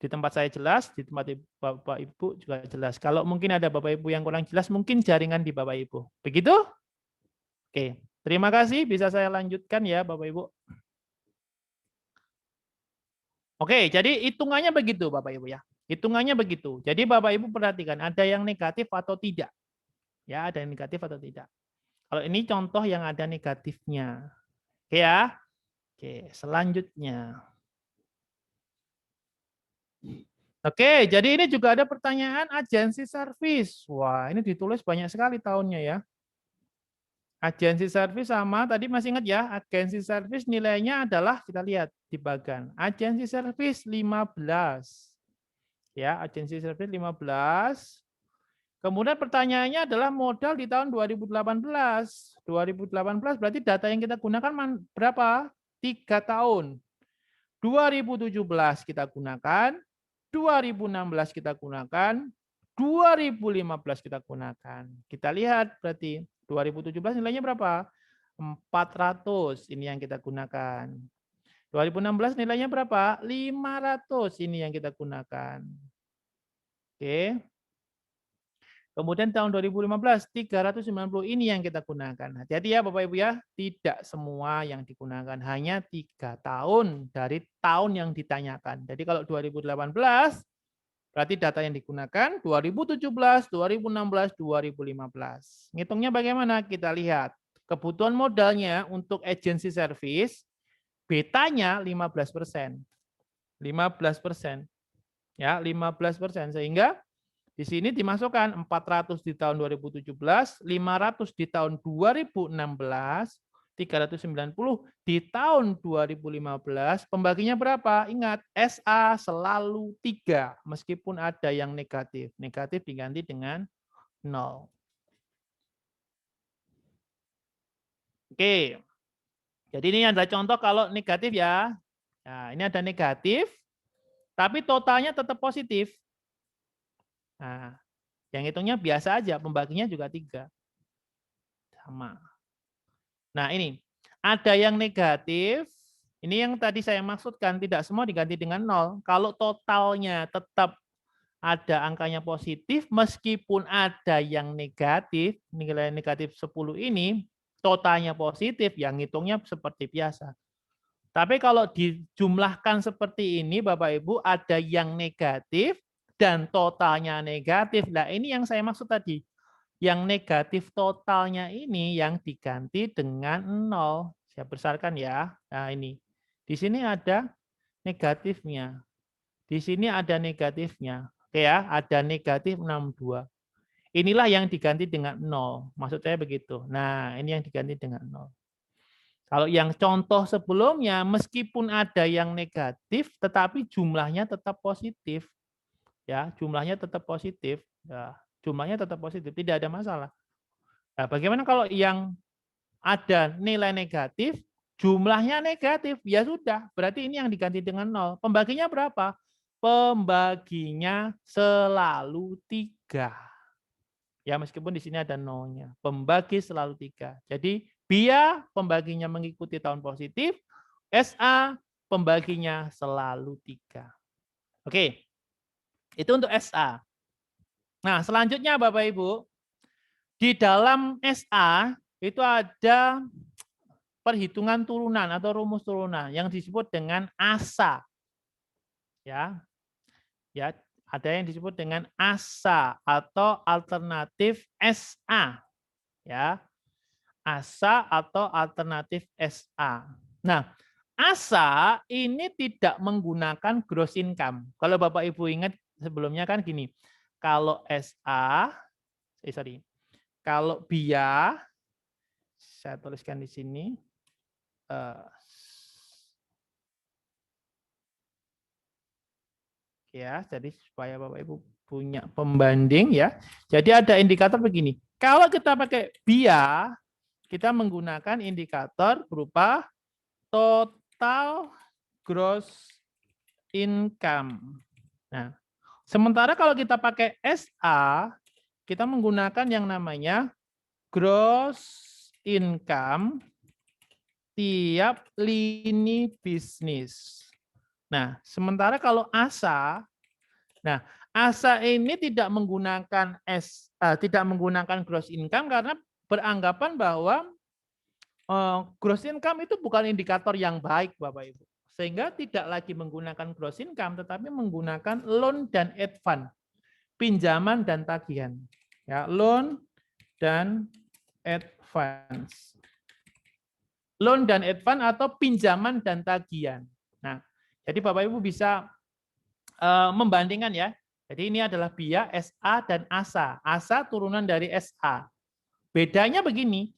di tempat saya jelas, di tempat Bapak Ibu juga jelas. Kalau mungkin ada Bapak Ibu yang kurang jelas, mungkin jaringan di Bapak Ibu. Begitu? Oke, terima kasih. Bisa saya lanjutkan ya Bapak Ibu. Oke, jadi hitungannya begitu Bapak Ibu ya. Hitungannya begitu. Jadi Bapak Ibu perhatikan, ada yang negatif atau tidak. Ya, ada yang negatif atau tidak. Kalau ini contoh yang ada negatifnya. Oke ya. Oke, selanjutnya. Oke, jadi ini juga ada pertanyaan agensi servis. Wah, ini ditulis banyak sekali tahunnya ya. Agensi servis sama, tadi masih ingat ya, agensi servis nilainya adalah, kita lihat di bagan. Agensi servis 15. Ya, agensi servis 15. Kemudian pertanyaannya adalah modal di tahun 2018. 2018 berarti data yang kita gunakan berapa? 3 tahun. 2017 kita gunakan, 2016 kita gunakan, 2015 kita gunakan. Kita lihat berarti 2017 nilainya berapa? 400, ini yang kita gunakan. 2016 nilainya berapa? 500, ini yang kita gunakan. Oke. Kemudian tahun 2015, 390, ini yang kita gunakan. Hati-hati ya Bapak Ibu ya, tidak semua yang digunakan, hanya 3 tahun dari tahun yang ditanyakan. Jadi kalau 2018, berarti data yang digunakan 2017, 2016, 2015. Ngitungnya bagaimana? Kita lihat. Kebutuhan modalnya untuk agency service, betanya 15%. 15%. Ya, 15%. Sehingga di sini dimasukkan 400 di tahun 2017, 500 di tahun 2016, 390 di tahun 2015. Pembaginya berapa? Ingat, SA selalu 3, meskipun ada yang negatif. Negatif diganti dengan 0. Oke. Jadi ini ada contoh kalau negatif ya. Nah, ini ada negatif, tapi totalnya tetap positif. Nah, yang hitungnya biasa aja, pembaginya juga 3. Sama. Nah, ini ada yang negatif. Ini yang tadi saya maksudkan, tidak semua diganti dengan 0. Kalau totalnya tetap ada angkanya positif, meskipun ada yang negatif, nilai negatif 10 ini, totalnya positif, yang ngitungnya seperti biasa. Tapi kalau dijumlahkan seperti ini, Bapak Ibu, ada yang negatif dan totalnya negatif. Nah, ini yang saya maksud tadi. Yang negatif totalnya ini yang diganti dengan 0. Saya besarkan ya. Nah, ini. Di sini ada negatifnya. Di sini ada negatifnya. Oke ya, ada negatif 62. Inilah yang diganti dengan 0. Maksud saya begitu. Nah, ini yang diganti dengan 0. Kalau yang contoh sebelumnya, meskipun ada yang negatif, tetapi jumlahnya tetap positif. Ya, jumlahnya tetap positif. Ya, jumlahnya tetap positif, tidak ada masalah. Nah, bagaimana kalau yang ada nilai negatif, jumlahnya negatif? Ya sudah, berarti ini yang diganti dengan 0. Pembaginya berapa? Pembaginya selalu 3. Ya, meskipun di sini ada nolnya. Pembagi selalu 3. Jadi, BIA pembaginya mengikuti tahun positif, SA pembaginya selalu 3. Oke, itu untuk SA. Nah, selanjutnya Bapak Ibu, di dalam SA itu ada perhitungan turunan atau rumus turunan yang disebut dengan ASA. Ya, ya, ada yang disebut dengan ASA atau alternatif SA. Ya, ASA atau alternatif SA. Nah, ASA ini tidak menggunakan gross income. Kalau Bapak Ibu ingat sebelumnya kan gini, kalau SA, kalau BIA, saya tuliskan di sini, ya, jadi supaya Bapak Ibu punya pembanding ya. Jadi ada indikator begini. Kalau kita pakai BIA, kita menggunakan indikator berupa total gross income. Nah, sementara kalau kita pakai SA, kita menggunakan yang namanya gross income tiap lini bisnis. Nah, sementara kalau ASA, nah ASA ini tidak menggunakan gross income karena beranggapan bahwa gross income itu bukan indikator yang baik, Bapak Ibu. Sehingga tidak lagi menggunakan gross income, tetapi menggunakan loan dan advance, pinjaman dan tagihan. Ya, loan dan advance. Loan dan advance atau pinjaman dan tagihan. Nah, jadi Bapak Ibu bisa membandingkan ya. Jadi ini adalah BIA, SA, dan ASA. ASA turunan dari SA. Bedanya begini,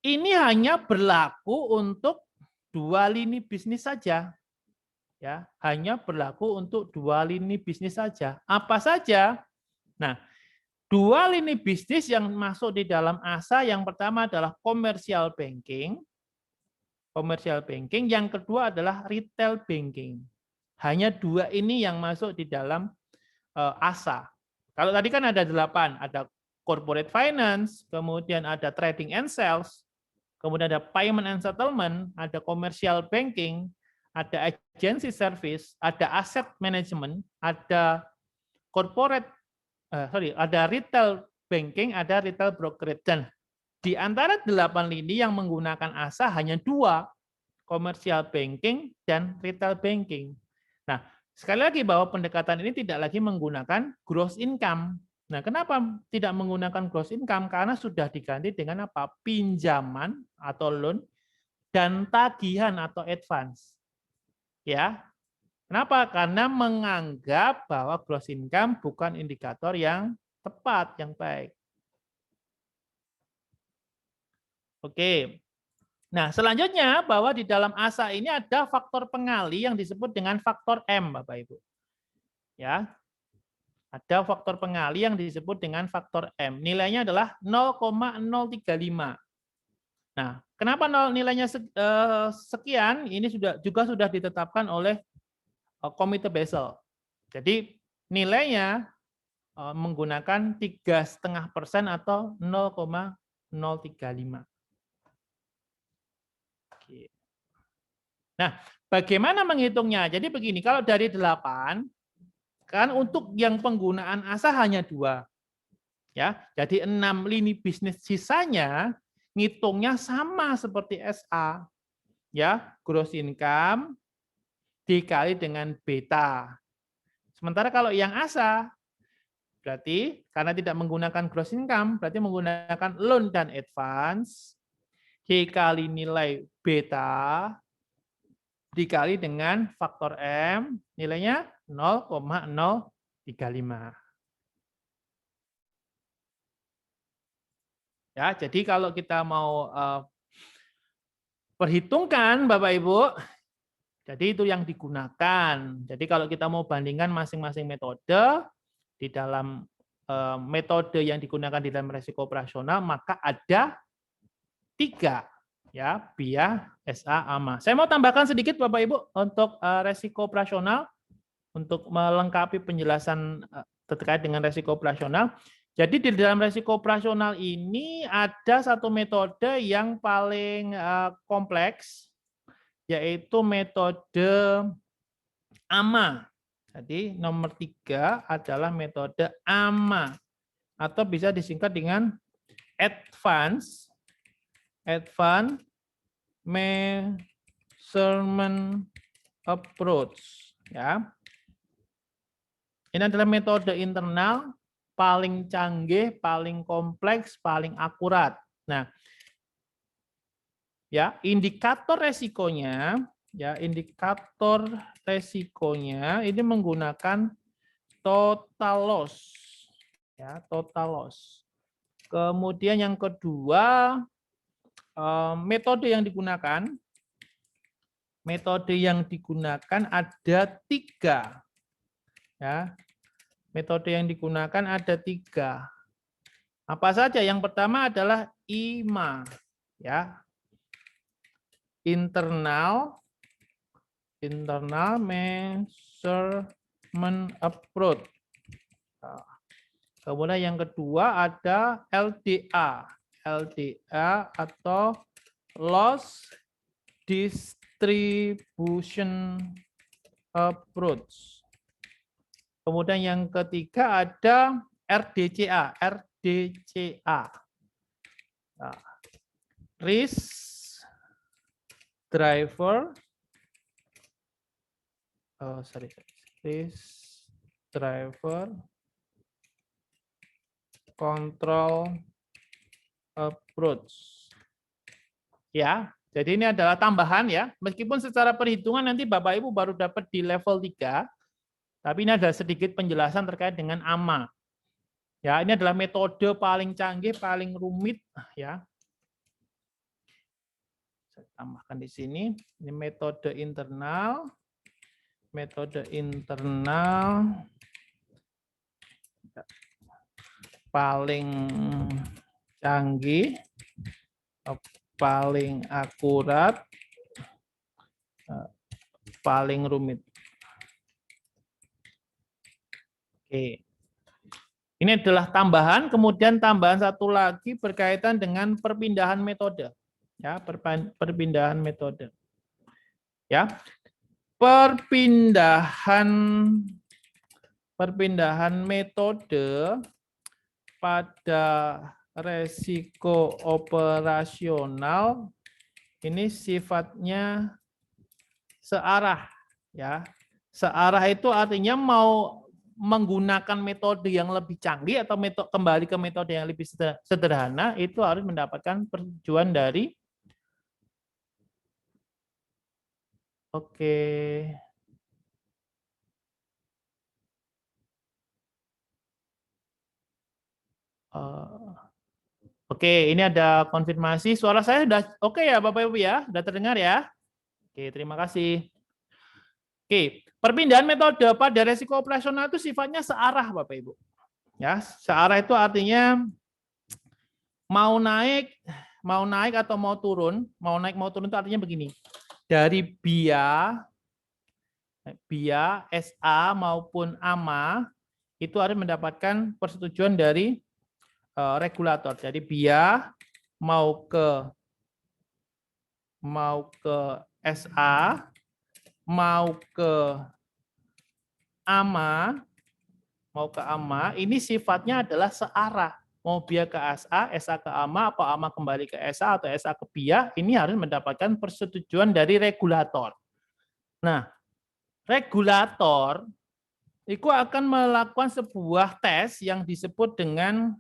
ini hanya berlaku untuk 2 lini bisnis saja. Ya, hanya berlaku untuk 2 lini bisnis saja. Apa saja? Nah, 2 lini bisnis yang masuk di dalam ASA yang pertama adalah commercial banking. commercial banking, yang kedua adalah retail banking. Hanya dua ini yang masuk di dalam ASA. Kalau tadi kan ada 8, ada corporate finance, kemudian ada trading and sales, kemudian ada payment and settlement, ada commercial banking, ada agency service, ada asset management, ada corporate, ada retail banking, ada retail brokerage. Dan di antara 8 lini yang menggunakan ASA hanya 2, commercial banking dan retail banking. Nah, sekali lagi bahwa pendekatan ini tidak lagi menggunakan gross income. Nah, kenapa tidak menggunakan gross income? Karena sudah diganti dengan apa? Pinjaman atau loan dan tagihan atau advance. Ya. Kenapa? Karena menganggap bahwa gross income bukan indikator yang tepat, yang baik. Oke. Nah, selanjutnya bahwa di dalam ASA ini ada faktor pengali yang disebut dengan faktor M, Bapak Ibu. Ya. Ada faktor pengali yang disebut dengan faktor M. Nilainya adalah 0,035. Nah, kenapa nilainya sekian? Ini juga sudah ditetapkan oleh Komite Basel. Jadi nilainya menggunakan 3,5% atau 0,035. Nah, bagaimana menghitungnya? Jadi begini, kalau dari 8, kan untuk yang penggunaan ASA hanya 2. Ya, jadi 6 lini bisnis sisanya ngitungnya sama seperti SA. Ya, gross income dikali dengan beta. Sementara kalau yang ASA, berarti karena tidak menggunakan gross income, berarti menggunakan loan dan advance, dikali nilai beta, dikali dengan faktor M, nilainya 0,035. Ya, jadi kalau kita mau perhitungkan Bapak Ibu, jadi itu yang digunakan. Jadi kalau kita mau bandingkan masing-masing metode, di dalam metode yang digunakan di dalam resiko operasional, maka ada 3. Ya, BIA, SA, AMA. Saya mau tambahkan sedikit Bapak Ibu untuk resiko operasional, untuk melengkapi penjelasan terkait dengan resiko operasional. Jadi di dalam resiko operasional ini ada satu metode yang paling kompleks, yaitu metode AMA. Jadi nomor 3 adalah metode AMA, atau bisa disingkat dengan Advanced Measurement Approach. Ya. Ini adalah metode internal paling canggih, paling kompleks, paling akurat. Nah, ya, indikator resikonya ini menggunakan total loss. Ya, total loss. Kemudian yang kedua, metode yang digunakan ada 3. Ya, metode yang digunakan ada 3. Apa saja? Yang pertama adalah IMA, ya, internal measurement approach. Kemudian yang kedua ada LDA atau loss distribution approach. Kemudian yang ketiga ada RDCA. Nah, risk driver control approach. Ya, jadi ini adalah tambahan ya. Meskipun secara perhitungan nanti Bapak Ibu baru dapat di level 3, tapi ini ada sedikit penjelasan terkait dengan AMA. Ya, ini adalah metode paling canggih, paling rumit ya. Saya tambahkan di sini. Ini metode internal paling canggih, paling akurat, paling rumit. Oke. Ini adalah tambahan, kemudian tambahan satu lagi berkaitan dengan perpindahan metode. Ya, perpindahan metode. Ya. Perpindahan metode pada resiko operasional ini sifatnya searah, ya. Searah itu artinya mau menggunakan metode yang lebih canggih atau kembali ke metode yang lebih sederhana, itu harus mendapatkan persetujuan dari Oke, ini ada konfirmasi. Suara saya sudah oke ya Bapak Ibu ya? Sudah terdengar ya? Oke, terima kasih. Oke, perpindahan metode pada resiko operasional itu sifatnya searah Bapak Ibu. Ya, searah itu artinya mau naik atau mau turun itu artinya begini. Dari BIA, SA maupun AMA itu harus mendapatkan persetujuan dari regulator. Jadi BIA mau ke SA, mau ke AMA, ini sifatnya adalah searah. Mau BIA ke SA, SA ke AMA, apa AMA kembali ke SA atau SA ke BIA, ini harus mendapatkan persetujuan dari regulator. Nah, regulator itu akan melakukan sebuah tes yang disebut dengan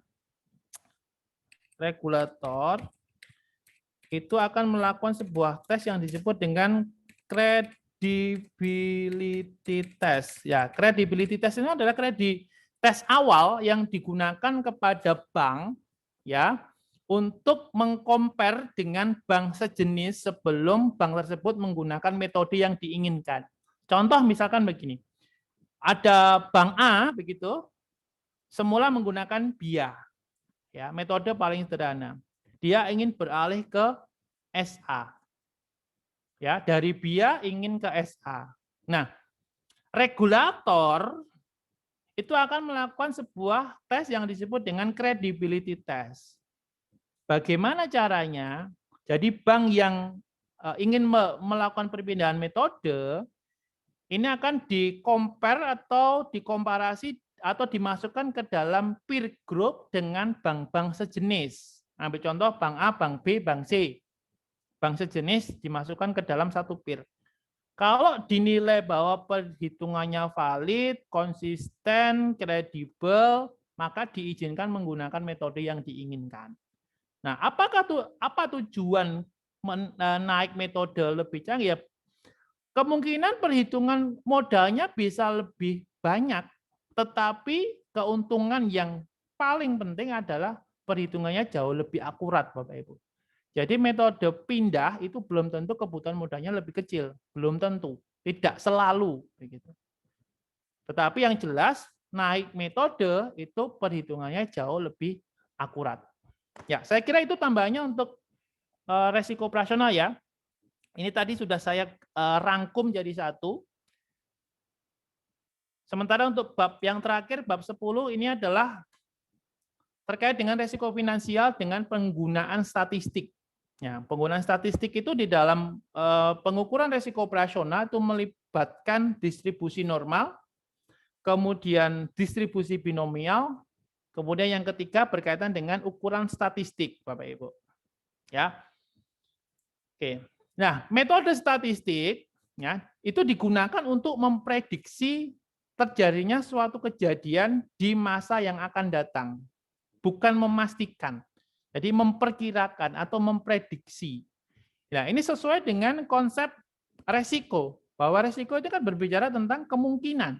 credibility test. Ya, credibility test ini adalah tes awal yang digunakan kepada bank ya untuk mengcompare dengan bank sejenis sebelum bank tersebut menggunakan metode yang diinginkan. Contoh misalkan begini. Ada bank A begitu, semula menggunakan BIA. Ya, metode paling sederhana. Dia ingin beralih ke SA. Ya, dari BIA ingin ke SA. Nah, regulator itu akan melakukan sebuah tes yang disebut dengan credibility test. Bagaimana caranya? Jadi bank yang ingin melakukan perpindahan metode ini akan di-compare atau dikomparasi atau dimasukkan ke dalam peer group dengan bank-bank sejenis. Ambil contoh bank A, bank B, bank C. Bank sejenis dimasukkan ke dalam satu peer. Kalau dinilai bahwa perhitungannya valid, konsisten, kredibel, maka diizinkan menggunakan metode yang diinginkan. Nah, apa tujuan naik metode lebih canggih? Ya, kemungkinan perhitungan modalnya bisa lebih banyak, tetapi keuntungan yang paling penting adalah perhitungannya jauh lebih akurat, Bapak Ibu. Jadi metode pindah itu belum tentu kebutuhan modalnya lebih kecil, belum tentu, tidak selalu begitu. Tetapi yang jelas naik metode itu perhitungannya jauh lebih akurat. Ya, saya kira itu tambahannya untuk resiko operasional ya. Ini tadi sudah saya rangkum jadi satu. Sementara untuk bab yang terakhir, bab 10 ini adalah terkait dengan resiko finansial dengan penggunaan statistik. Ya, penggunaan statistik itu di dalam pengukuran resiko operasional itu melibatkan distribusi normal, kemudian distribusi binomial, kemudian yang ketiga berkaitan dengan ukuran statistik, Bapak Ibu. Ya. Oke. Nah, metode statistik ya, itu digunakan untuk memprediksi terjadinya suatu kejadian di masa yang akan datang. Bukan memastikan. Jadi memperkirakan atau memprediksi. Nah, ini sesuai dengan konsep resiko. Bahwa resiko itu kan berbicara tentang kemungkinan.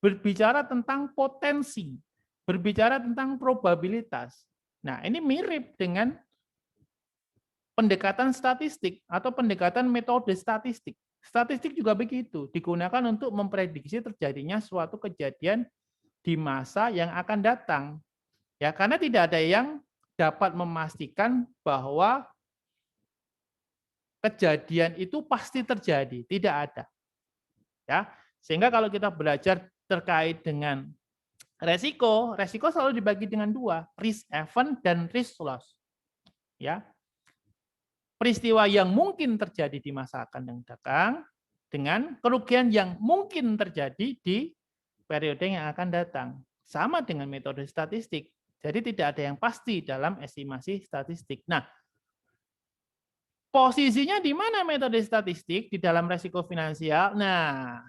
Berbicara tentang potensi. Berbicara tentang probabilitas. Nah, ini mirip dengan pendekatan statistik atau pendekatan metode statistik. Statistik juga begitu, digunakan untuk memprediksi terjadinya suatu kejadian di masa yang akan datang. Ya, karena tidak ada yang dapat memastikan bahwa kejadian itu pasti terjadi, tidak ada. Ya, sehingga kalau kita belajar terkait dengan resiko selalu dibagi dengan dua, risk event dan risk loss. Ya, peristiwa yang mungkin terjadi di masa akan datang dengan kerugian yang mungkin terjadi di periode yang akan datang. Sama dengan metode statistik. Jadi tidak ada yang pasti dalam estimasi statistik. Nah, posisinya di mana metode statistik di dalam resiko finansial? Nah,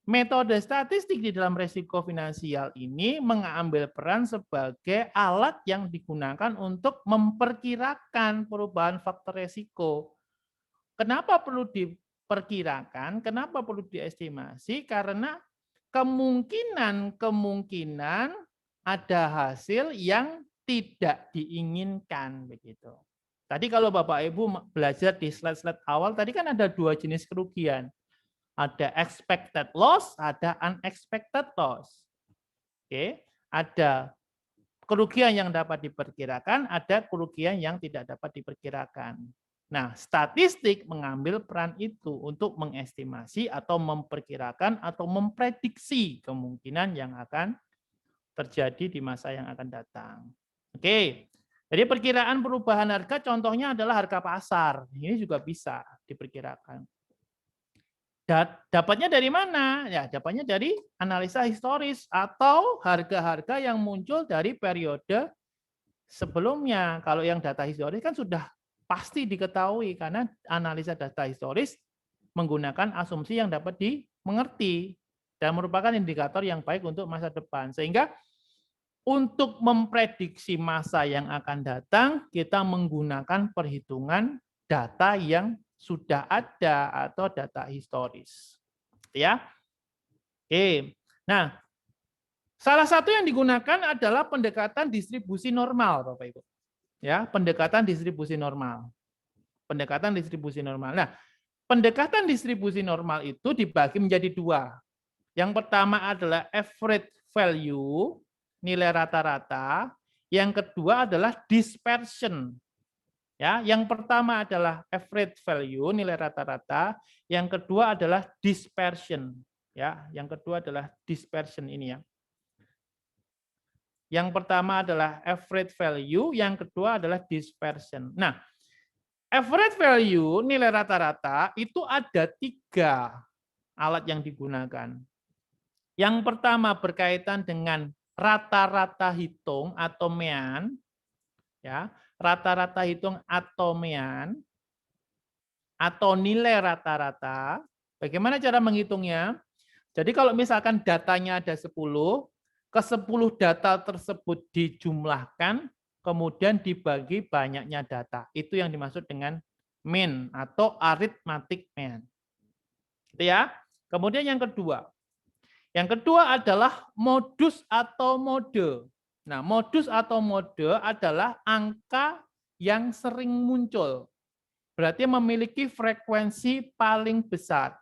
metode statistik di dalam resiko finansial ini mengambil peran sebagai alat yang digunakan untuk memperkirakan perubahan faktor resiko. Kenapa perlu diperkirakan? Kenapa perlu diestimasi? Karena kemungkinan ada hasil yang tidak diinginkan begitu. Tadi kalau Bapak Ibu belajar di slide-slide awal tadi kan ada dua jenis kerugian. Ada expected loss, ada unexpected loss. Oke, ada kerugian yang dapat diperkirakan, ada kerugian yang tidak dapat diperkirakan. Nah, statistik mengambil peran itu untuk mengestimasi atau memperkirakan atau memprediksi kemungkinan yang akan terjadi di masa yang akan datang. Oke, jadi perkiraan perubahan harga contohnya adalah harga pasar. Ini juga bisa diperkirakan. Dapatnya dari mana? Ya, dapatnya dari analisa historis atau harga-harga yang muncul dari periode sebelumnya. Kalau yang data historis kan sudah pasti diketahui karena analisa data historis menggunakan asumsi yang dapat dimengerti dan merupakan indikator yang baik untuk masa depan. Sehingga untuk memprediksi masa yang akan datang, kita menggunakan perhitungan data yang sudah ada atau data historis. Ya. Oke. Nah, salah satu yang digunakan adalah pendekatan distribusi normal, Bapak Ibu. Ya, pendekatan distribusi normal. Pendekatan distribusi normal. Nah, pendekatan distribusi normal itu dibagi menjadi dua. Yang pertama adalah average value, nilai rata-rata. Yang kedua adalah dispersion. Ya, yang pertama adalah average value, nilai rata-rata. Yang kedua adalah dispersion. Ya, yang kedua adalah dispersion ini ya. Yang pertama adalah average value, yang kedua adalah dispersion. Nah, average value, nilai rata-rata, itu ada 3 alat yang digunakan. Yang pertama berkaitan dengan rata-rata hitung atau mean, ya, rata-rata hitung atau mean, atau nilai rata-rata. Bagaimana cara menghitungnya? Jadi kalau misalkan datanya ada 10, ke-10 data tersebut dijumlahkan, kemudian dibagi banyaknya data. Itu yang dimaksud dengan mean atau arithmetic mean. Gitu ya. Kemudian yang kedua. Yang kedua adalah modus atau mode. Nah, modus atau mode adalah angka yang sering muncul. Berarti memiliki frekuensi paling besar.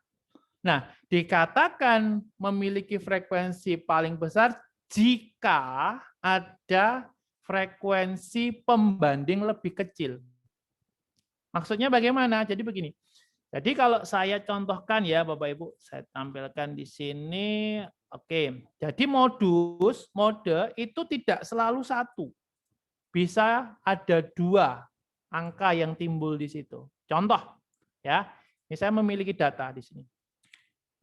Nah, dikatakan memiliki frekuensi paling besar jika ada frekuensi pembanding lebih kecil. Maksudnya bagaimana? Jadi begini. Jadi kalau saya contohkan ya Bapak Ibu, saya tampilkan di sini. Oke, jadi mode itu tidak selalu 1. Bisa ada 2 angka yang timbul di situ. Contoh ya, ini saya memiliki data di sini.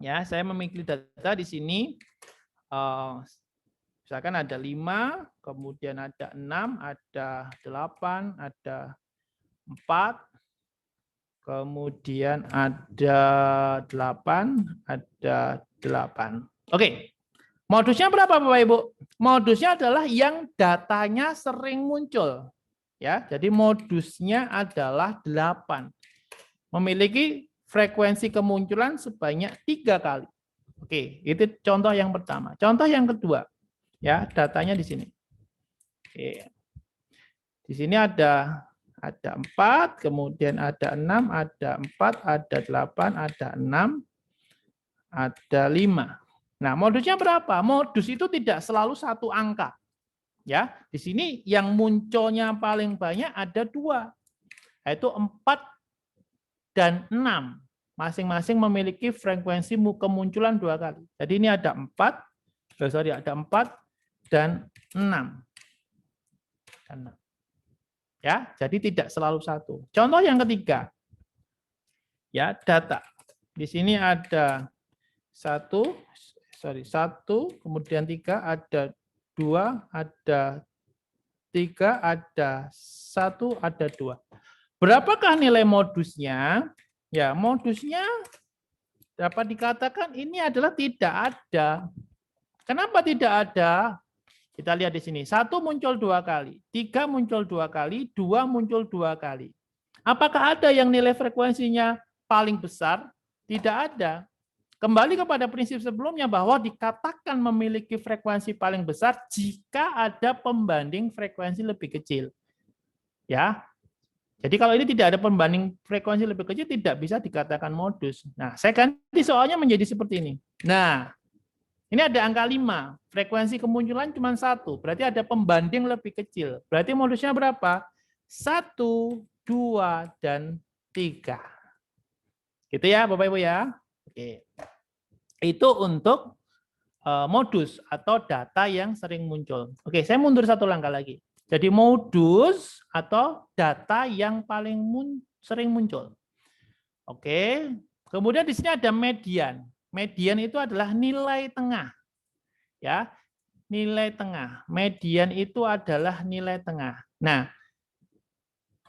Ya, saya memiliki data di sini. Misalkan ada 5, kemudian ada 6, ada 8, ada 4, kemudian ada 8, ada 8. Oke. Modusnya berapa Bapak Ibu? Modusnya adalah yang datanya sering muncul. Ya, jadi modusnya adalah 8. Memiliki frekuensi kemunculan sebanyak 3 kali. Oke, itu contoh yang pertama. Contoh yang kedua. Ya, datanya di sini. Oke. Di sini ada 4, kemudian ada 6, ada 4, ada 8, ada 6, ada 5. Nah, modusnya berapa? Modus itu tidak selalu 1 angka. Ya, di sini yang munculnya paling banyak ada 2, yaitu 4 dan 6. masing-masing memiliki frekuensi kemunculan 2 kali. Jadi ini ada 4, ada 4 dan 6. Ya, jadi tidak selalu satu. Contoh yang ketiga, ya data. Di sini ada 1, kemudian 3, ada 2, ada 3, ada 1, ada 2. Berapakah nilai modusnya? Ya, modusnya dapat dikatakan ini adalah tidak ada. Kenapa tidak ada? Kita lihat di sini. 1 muncul 2 kali, 3 muncul 2 kali, 2 muncul 2 kali. Apakah ada yang nilai frekuensinya paling besar? Tidak ada. Kembali kepada prinsip sebelumnya bahwa dikatakan memiliki frekuensi paling besar jika ada pembanding frekuensi lebih kecil. Ya. Jadi kalau ini tidak ada pembanding frekuensi lebih kecil, tidak bisa dikatakan modus. Nah, saya ganti soalnya menjadi seperti ini. Nah, ini ada angka 5, frekuensi kemunculan cuma 1, berarti ada pembanding lebih kecil. Berarti modusnya berapa? 1, 2, dan 3. Gitu ya, Bapak-Ibu ya. Oke. Itu untuk modus atau data yang sering muncul. Oke, saya mundur satu langkah lagi. Jadi modus atau data yang paling sering muncul. Oke, kemudian di sini ada median. Median itu adalah nilai tengah. Ya, nilai tengah. Median itu adalah nilai tengah. Nah,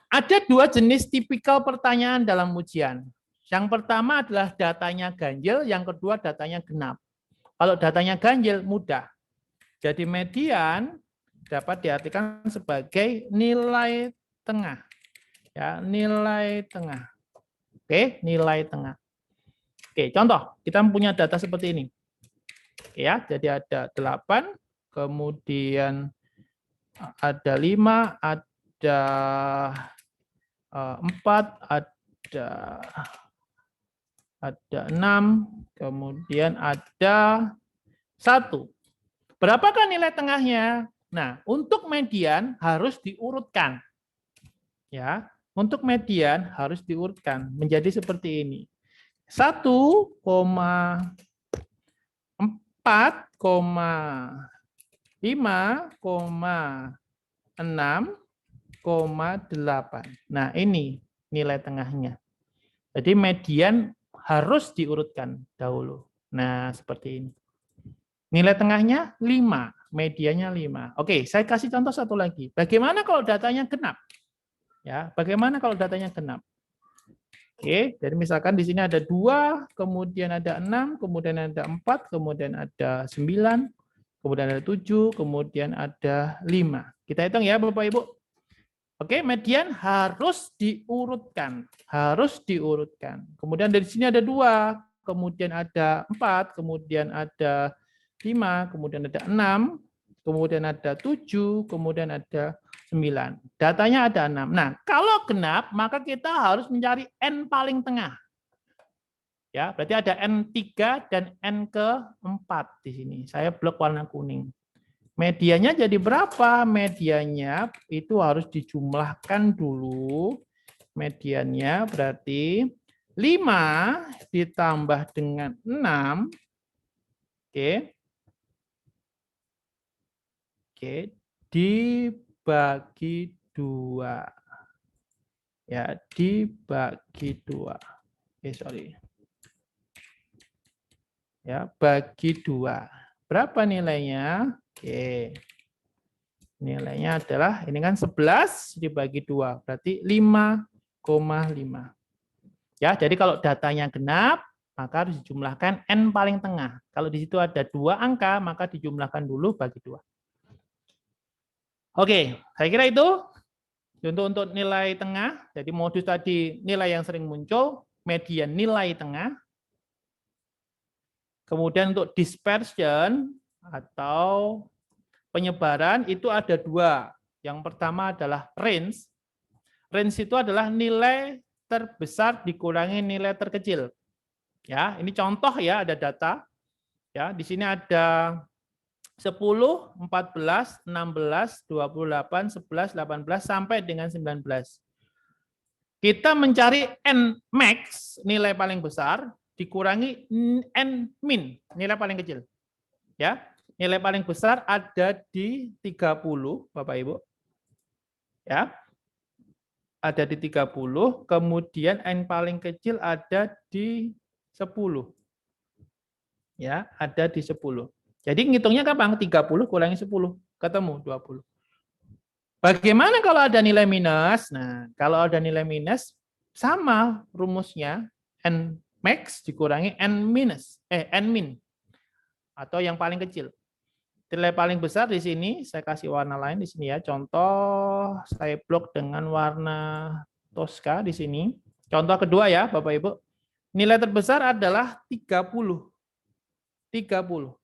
ada 2 jenis tipikal pertanyaan dalam ujian. Yang pertama adalah datanya ganjil, yang kedua datanya genap. Kalau datanya ganjil mudah. Jadi median dapat diartikan sebagai nilai tengah. Ya, nilai tengah. Oke, nilai tengah. Oke, contoh, kita punya data seperti ini. Oke ya, jadi ada 8, kemudian ada 5, ada 4, ada 6, kemudian ada 1. Berapakah nilai tengahnya? Nah, untuk median harus diurutkan. Ya, untuk median harus diurutkan menjadi seperti ini. 1,4, 5,6,8. Nah, ini nilai tengahnya. Jadi median harus diurutkan dahulu. Nah, seperti ini. Nilai tengahnya 5, medianya 5. Oke, saya kasih contoh satu lagi. Bagaimana kalau datanya genap? Ya, bagaimana kalau datanya genap? Oke, jadi misalkan di sini ada 2, kemudian ada 6, kemudian ada 4, kemudian ada 9, kemudian ada 7, kemudian ada 5. Kita hitung ya, Bapak Ibu. Oke, median harus diurutkan. Harus diurutkan. Kemudian dari sini ada 2, kemudian ada 4, kemudian ada 5, kemudian ada 6, kemudian ada 7, kemudian ada 9. Datanya ada 6. Nah, kalau genap, maka kita harus mencari N paling tengah. Ya, berarti ada N3 dan N ke-4 di sini. Saya blok warna kuning. Medianya jadi berapa? Medianya itu harus dijumlahkan dulu. Mediannya berarti 5 ditambah dengan 6. Oke. Oke, dibagi 2. Ya, dibagi 2. Oke, sorry. Ya, bagi 2. Berapa nilainya? Oke. Nilainya adalah, ini kan 11 dibagi 2, berarti 5,5. Ya, jadi kalau datanya genap, maka harus dijumlahkan N paling tengah. Kalau di situ ada 2 angka, maka dijumlahkan dulu bagi 2. Oke, saya kira itu untuk nilai tengah. Jadi modus tadi nilai yang sering muncul, median nilai tengah. Kemudian untuk dispersion atau penyebaran itu ada 2. Yang pertama adalah range. Range itu adalah nilai terbesar dikurangi nilai terkecil. Ya, ini contoh ya, ada data. Ya, di sini ada 10, 14, 16, 28, 11, 18 sampai dengan 19. Kita mencari N max, nilai paling besar, dikurangi N min, nilai paling kecil. Ya, nilai paling besar ada di 30, Bapak Ibu. Ya. Ada di 30, kemudian N paling kecil ada di 10. Ya, ada di 10. Jadi ngitungnya gampang, 30 kurangi 10, ketemu 20. Bagaimana kalau ada nilai minus? Nah, kalau ada nilai minus, sama rumusnya, N max dikurangi N minus, N min, atau yang paling kecil. Nilai paling besar di sini, saya kasih warna lain di sini ya. Contoh, saya blok dengan warna Tosca di sini. Contoh kedua ya, Bapak Ibu. Nilai terbesar adalah 30. 30.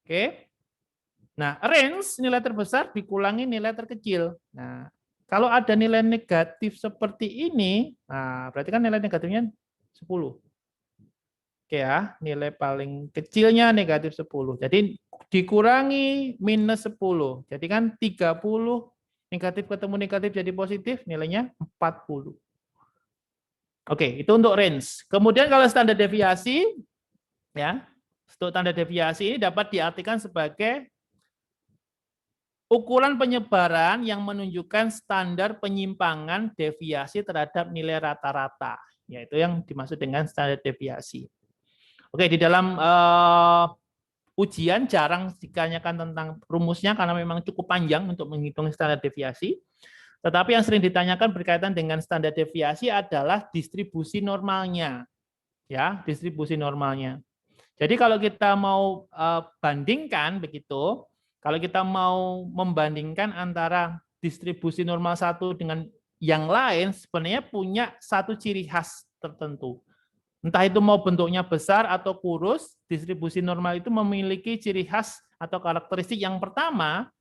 Oke. Nah, range nilai terbesar dikurangi nilai terkecil. Nah, kalau ada nilai negatif seperti ini, nah berarti kan nilai negatifnya 10. Oke ya, nilai paling kecilnya negatif 10. Jadi dikurangi minus 10. Jadi kan 30 negatif ketemu negatif jadi positif, nilainya 40. Oke, itu untuk range. Kemudian kalau standar deviasi, ya, untuk standar deviasi ini dapat diartikan sebagai ukuran penyebaran yang menunjukkan standar penyimpangan deviasi terhadap nilai rata-rata, yaitu yang dimaksud dengan standar deviasi. Oke, di dalam ujian jarang ditanyakan tentang rumusnya karena memang cukup panjang untuk menghitung standar deviasi. Tetapi yang sering ditanyakan berkaitan dengan standar deviasi adalah distribusi normalnya. Ya, distribusi normalnya. Jadi kalau kita mau bandingkan begitu, kalau kita mau membandingkan antara distribusi normal satu dengan yang lain, sebenarnya punya satu ciri khas tertentu. Entah itu mau bentuknya besar atau kurus, distribusi normal itu memiliki ciri khas atau karakteristik yang pertama,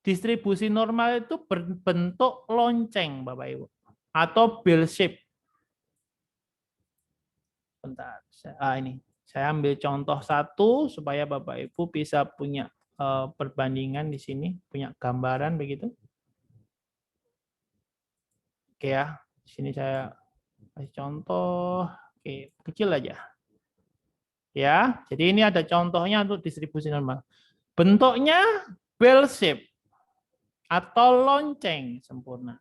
distribusi normal itu berbentuk lonceng, Bapak Ibu, atau bell shape. Bentar, ini saya ambil contoh satu supaya Bapak Ibu bisa punya perbandingan di sini, punya gambaran begitu. Oke ya, di sini saya kasih contoh, oke, kecil aja. Ya, jadi ini ada contohnya untuk distribusi normal. Bentuknya bell shape atau lonceng sempurna.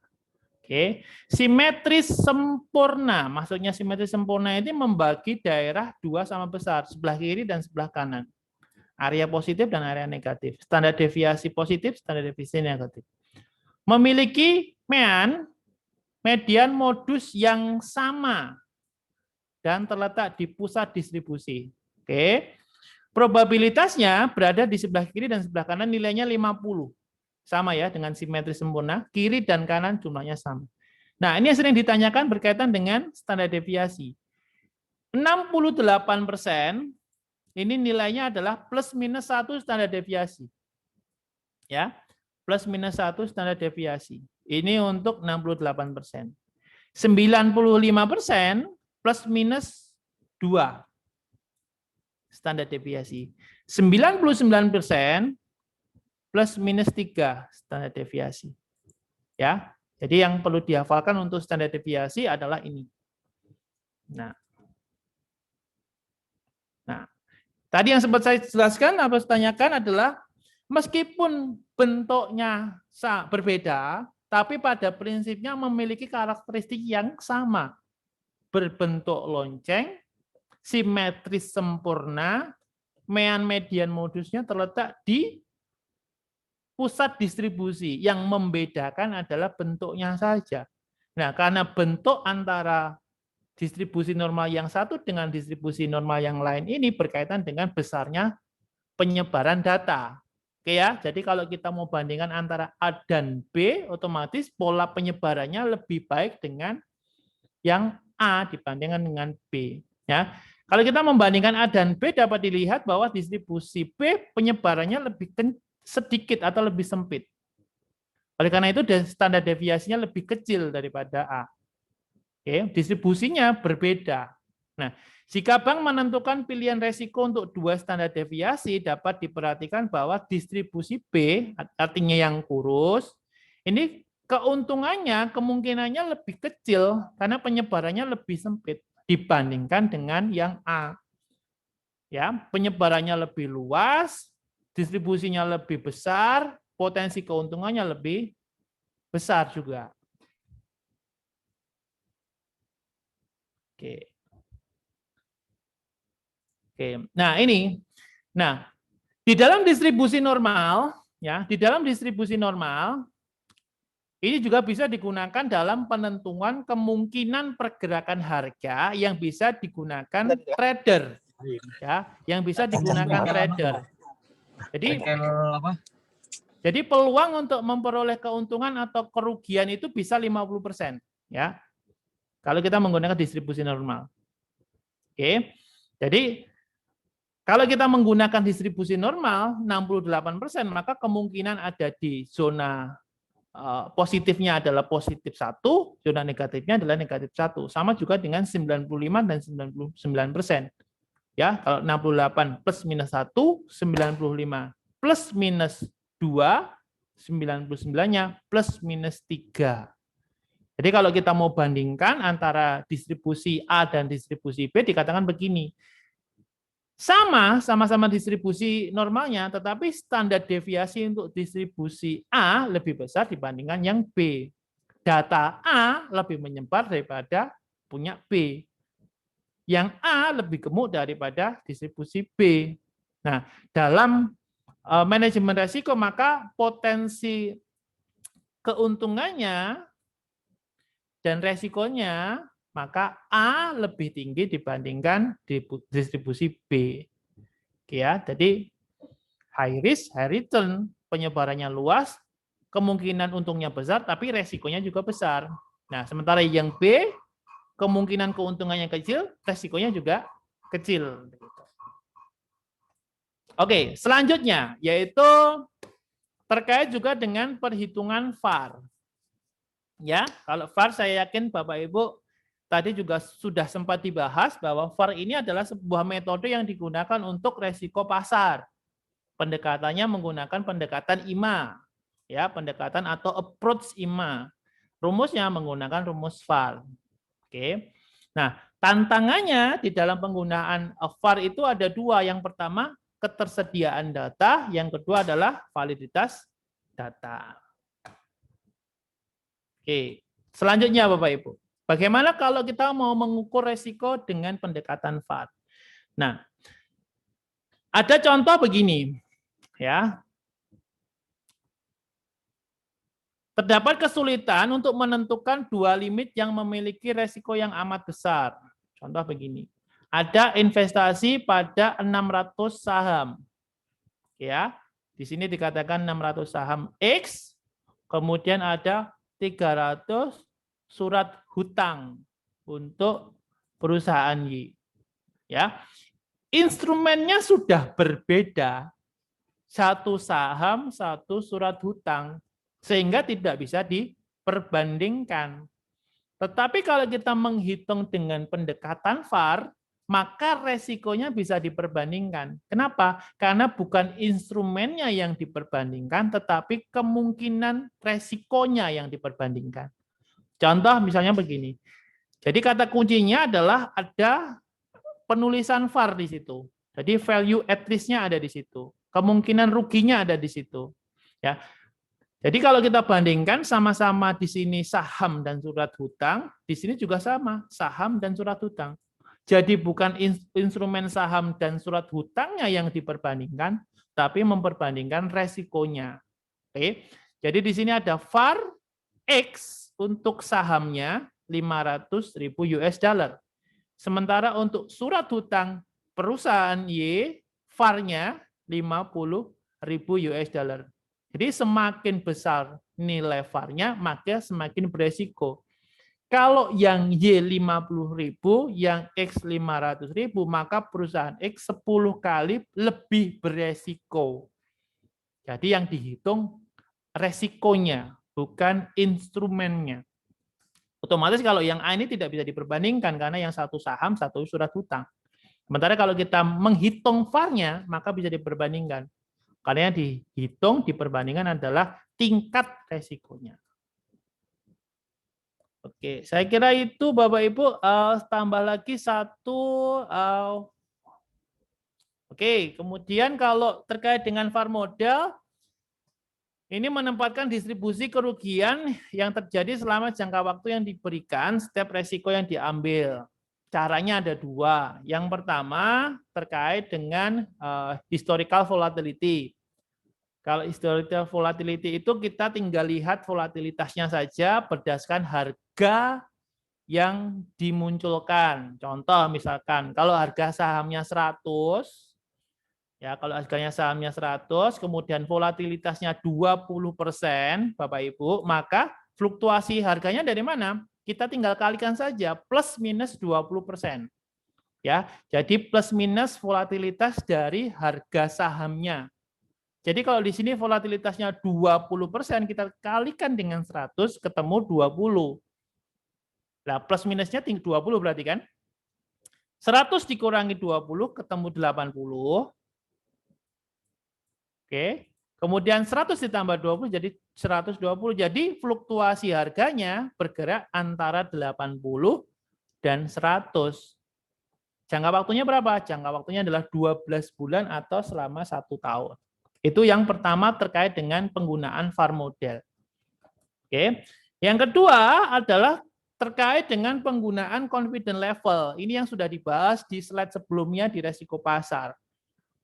Oke, simetris sempurna. Maksudnya simetris sempurna ini membagi daerah dua sama besar, sebelah kiri dan sebelah kanan. Area positif dan area negatif. Standar deviasi positif, standar deviasi negatif. Memiliki median modus yang sama dan terletak di pusat distribusi. Oke. Probabilitasnya berada di sebelah kiri dan sebelah kanan nilainya 50. Sama ya dengan simetris sempurna, kiri dan kanan jumlahnya sama. Nah, ini yang sering ditanyakan berkaitan dengan standar deviasi. 68% ini nilainya adalah plus minus 1 standar deviasi. Ya, plus minus 1 standar deviasi. Ini untuk 68%. 95% plus minus 2 standar deviasi. 99% plus minus 3 standar deviasi. Ya, jadi yang perlu dihafalkan untuk standar deviasi adalah ini. Nah, tadi yang sempat saya jelaskan, apa saya tanyakan adalah meskipun bentuknya berbeda, tapi pada prinsipnya memiliki karakteristik yang sama. Berbentuk lonceng, simetris sempurna, median modusnya terletak di pusat distribusi. Yang membedakan adalah bentuknya saja. Nah, karena bentuk antara distribusi normal yang satu dengan distribusi normal yang lain ini berkaitan dengan besarnya penyebaran data. Oke ya, jadi kalau kita mau bandingkan antara A dan B, otomatis pola penyebarannya lebih baik dengan yang A dibandingkan dengan B. Ya, kalau kita membandingkan A dan B dapat dilihat bahwa distribusi B penyebarannya lebih sedikit atau lebih sempit. Oleh karena itu standar deviasinya lebih kecil daripada A. Oke, distribusinya berbeda. Nah, jika bank menentukan pilihan resiko untuk dua standar deviasi, dapat diperhatikan bahwa distribusi B, artinya yang kurus, ini keuntungannya kemungkinannya lebih kecil karena penyebarannya lebih sempit dibandingkan dengan yang A. Ya, penyebarannya lebih luas, distribusinya lebih besar, potensi keuntungannya lebih besar juga. Oke. Oke. Nah, ini. Nah, di dalam distribusi normal, ya, di dalam distribusi normal ini juga bisa digunakan dalam penentuan kemungkinan pergerakan harga yang bisa digunakan trader, ya, yang bisa digunakan trader. Jadi peluang untuk memperoleh keuntungan atau kerugian itu bisa 50%, ya. Kalau kita menggunakan distribusi normal. Oke. Jadi kalau kita menggunakan distribusi normal 68%, maka kemungkinan ada di zona positifnya adalah positif 1, zona negatifnya adalah negatif 1. Sama juga dengan 95 dan 99%. Ya, kalau 68 plus minus 1, 95 plus minus 2, 99-nya plus minus 3. Jadi kalau kita mau bandingkan antara distribusi A dan distribusi B, dikatakan begini. Sama-sama distribusi normalnya, tetapi standar deviasi untuk distribusi A lebih besar dibandingkan yang B. Data A lebih menyebar daripada punya B. Yang A lebih gemuk daripada distribusi B. Nah, dalam manajemen risiko, maka potensi keuntungannya dan resikonya maka A lebih tinggi dibandingkan distribusi B. Ya, jadi high risk, high return, penyebarannya luas, kemungkinan untungnya besar, tapi resikonya juga besar. Nah, sementara yang B, kemungkinan keuntungannya kecil, resikonya juga kecil. Oke, selanjutnya yaitu terkait juga dengan perhitungan VaR. Ya, kalau VaR saya yakin Bapak Ibu tadi juga sudah sempat dibahas bahwa VaR ini adalah sebuah metode yang digunakan untuk resiko pasar. Pendekatannya menggunakan pendekatan IMA, ya, pendekatan atau approach IMA. Rumusnya menggunakan rumus VaR. Oke. Nah, tantangannya di dalam penggunaan VaR itu ada dua. Yang pertama, ketersediaan data. Yang kedua adalah validitas data. Oke. Selanjutnya Bapak Ibu. Bagaimana kalau kita mau mengukur resiko dengan pendekatan VaR? Nah, ada contoh begini, ya. Terdapat kesulitan untuk menentukan dua limit yang memiliki resiko yang amat besar. Contoh begini. Ada investasi pada 600 saham. Ya, di sini dikatakan 600 saham X, kemudian ada 300 surat hutang untuk perusahaan Y. Ya. Instrumennya sudah berbeda. Satu saham, satu surat hutang, sehingga tidak bisa diperbandingkan. Tetapi kalau kita menghitung dengan pendekatan VaR, maka resikonya bisa diperbandingkan. Kenapa? Karena bukan instrumennya yang diperbandingkan, tetapi kemungkinan resikonya yang diperbandingkan. Contoh misalnya begini. Jadi kata kuncinya adalah ada penulisan VaR di situ. Jadi value at risk-nya ada di situ. Kemungkinan ruginya ada di situ. Ya. Jadi kalau kita bandingkan sama-sama di sini saham dan surat hutang, di sini juga sama, saham dan surat hutang. Jadi bukan instrumen saham dan surat hutangnya yang diperbandingkan, tapi memperbandingkan resikonya. Oke. Jadi di sini ada VaR X untuk sahamnya 500.000 US dollar. Sementara untuk surat hutang perusahaan Y, VaR-nya 50.000 US dollar. Jadi semakin besar nilai VaR-nya, maka semakin beresiko. Kalau yang Y 50.000, yang X 500.000, maka perusahaan X 10 kali lebih beresiko. Jadi yang dihitung resikonya, bukan instrumennya. Otomatis kalau yang A ini tidak bisa diperbandingkan karena yang satu saham, satu surat hutang. Sementara kalau kita menghitung VaR-nya, maka bisa diperbandingkan. Karena yang dihitung, diperbandingkan adalah tingkat resikonya. Oke, saya kira itu Bapak Ibu, tambah lagi satu. Oke, kemudian kalau terkait dengan VAR model, ini menempatkan distribusi kerugian yang terjadi selama jangka waktu yang diberikan setiap resiko yang diambil. Caranya ada dua. Yang pertama terkait dengan historical volatility. Kalau historical volatility itu kita tinggal lihat volatilitasnya saja berdasarkan harga yang dimunculkan. Contoh misalkan kalau harga sahamnya 100, ya kalau harganya sahamnya 100, kemudian volatilitasnya 20%, Bapak Ibu, maka fluktuasi harganya dari mana? Kita tinggal kalikan saja plus minus 20%. Ya, jadi plus minus volatilitas dari harga sahamnya. Jadi kalau di sini volatilitasnya 20%, kita kalikan dengan 100, ketemu 20. Nah, plus minusnya 20 berarti kan? 100 dikurangi 20, ketemu 80. Oke. Kemudian 100 ditambah 20, jadi 120. Jadi fluktuasi harganya bergerak antara 80 dan 100. Jangka waktunya berapa? Jangka waktunya adalah 12 bulan atau selama 1 tahun. Itu yang pertama terkait dengan penggunaan VAR model. Oke. Yang kedua adalah terkait dengan penggunaan confidence level. Ini yang sudah dibahas di slide sebelumnya di resiko pasar.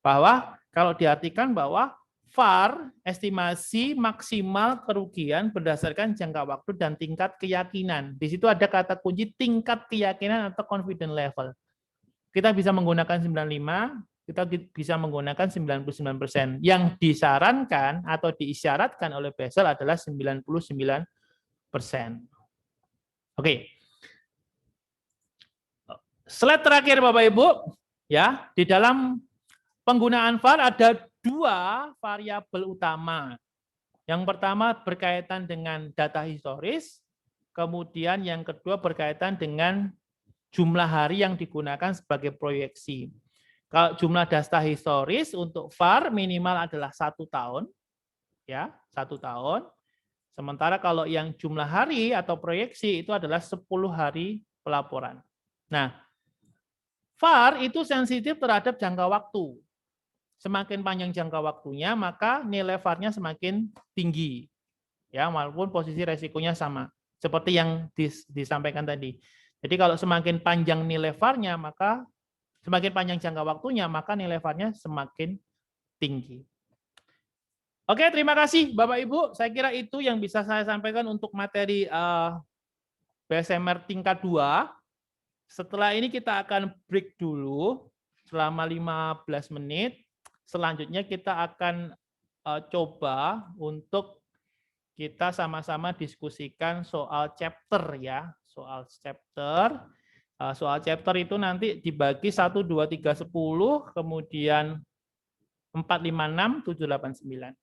Bahwa kalau diartikan bahwa VAR estimasi maksimal kerugian berdasarkan jangka waktu dan tingkat keyakinan. Di situ ada kata kunci tingkat keyakinan atau confidence level. Kita bisa menggunakan 95, kita bisa menggunakan 99%. Yang disarankan atau diisyaratkan oleh Basel adalah 99%. Oke. Slide terakhir Bapak Ibu, ya, di dalam penggunaan VAR ada dua variabel utama. Yang pertama berkaitan dengan data historis, kemudian yang kedua berkaitan dengan jumlah hari yang digunakan sebagai proyeksi. Kalau jumlah data historis untuk VAR minimal adalah 1 tahun, ya 1 tahun. Sementara kalau yang jumlah hari atau proyeksi itu adalah 10 hari pelaporan. Nah, VAR itu sensitif terhadap jangka waktu. Semakin panjang jangka waktunya, maka nilai VAR-nya semakin tinggi. Ya, walaupun posisi resikonya sama. Seperti yang disampaikan tadi. Jadi kalau semakin panjang nilai VAR-nya, maka semakin panjang jangka waktunya, maka nilai VAR-nya semakin tinggi. Oke, terima kasih Bapak Ibu. Saya kira itu yang bisa saya sampaikan untuk materi BSMR tingkat 2. Setelah ini kita akan break dulu selama 15 menit. Selanjutnya kita akan coba untuk kita sama-sama diskusikan soal chapter ya, soal chapter. Soal chapter itu nanti dibagi 1, 2, 3, 10, kemudian 4, 5, 6, 7, 8, 9.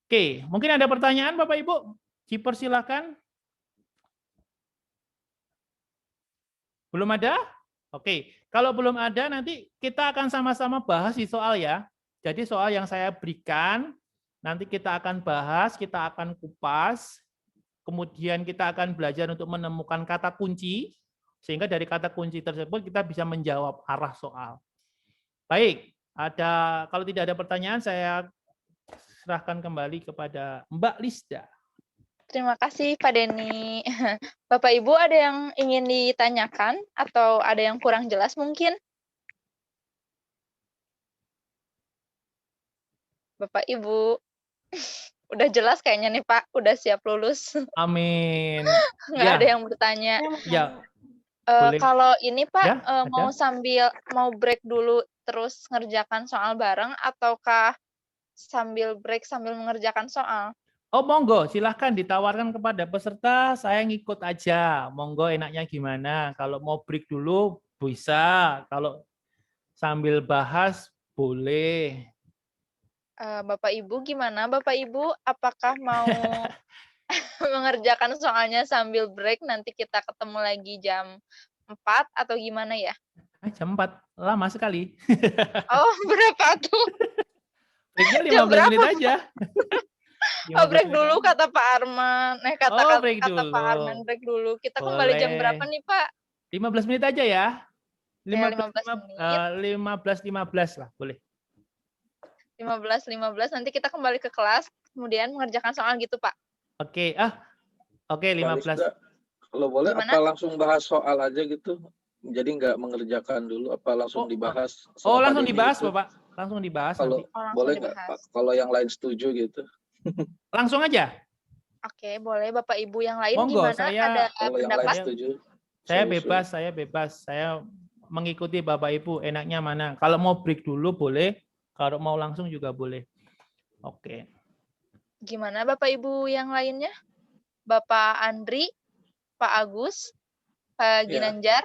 Oke, mungkin ada pertanyaan Bapak Ibu? Dipersilakan. Belum ada? Oke, kalau belum ada nanti kita akan sama-sama bahas di soal ya. Jadi soal yang saya berikan, nanti kita akan bahas, kita akan kupas, kemudian kita akan belajar untuk menemukan kata kunci, sehingga dari kata kunci tersebut kita bisa menjawab arah soal. Baik, kalau tidak ada pertanyaan, saya serahkan kembali kepada Mbak Lisda. Terima kasih Pak Denny. Bapak Ibu ada yang ingin ditanyakan atau ada yang kurang jelas mungkin? Bapak Ibu, udah jelas kayaknya nih Pak, udah siap lulus. Amin. Nggak ada yang bertanya. Ya. Kalau ini Pak, ya, mau break dulu terus ngerjakan soal bareng ataukah sambil break sambil mengerjakan soal? Oh monggo, silahkan ditawarkan kepada peserta, saya ngikut aja. Monggo enaknya gimana? Kalau mau break dulu bisa, kalau sambil bahas boleh. Bapak Ibu gimana? Bapak Ibu apakah mau mengerjakan soalnya sambil break, nanti kita ketemu lagi jam 4 atau gimana ya? Jam 4, lama sekali. Oh, berapa tuh? Breaknya 15 menit aja. Oh, 15 break menit dulu aja. kata Pak Arman. Oh, break Kata Pak dulu. Arman break dulu. Kita kembali jam berapa Boleh. nih, Pak? 15 menit aja ya. Ya, 15 15 lah, boleh. 15 nanti kita kembali ke kelas, kemudian mengerjakan soal gitu, Pak. Oke, oke, Mbak 15. Lisda, kalau boleh Gimana? apa langsung bahas soal aja gitu? Jadi nggak mengerjakan dulu, apa langsung dibahas? Oh, setelah langsung ini dibahas, gitu? Bapak. Langsung dibahas Kalau nanti. Oh, langsung boleh nggak, dibahas. Pak? Kalau yang lain setuju gitu? Langsung aja. Oke, boleh Bapak Ibu yang lain Monggo, gimana? Ada Kalau yang lain pendapat? setuju, Saya usul. bebas, saya bebas. Saya mengikuti Bapak Ibu, enaknya mana. Kalau mau break dulu boleh, kalau mau langsung juga boleh. Oke. Gimana Bapak Ibu yang lainnya? Bapak Andri, Pak Agus, Pak Ya. Ginanjar.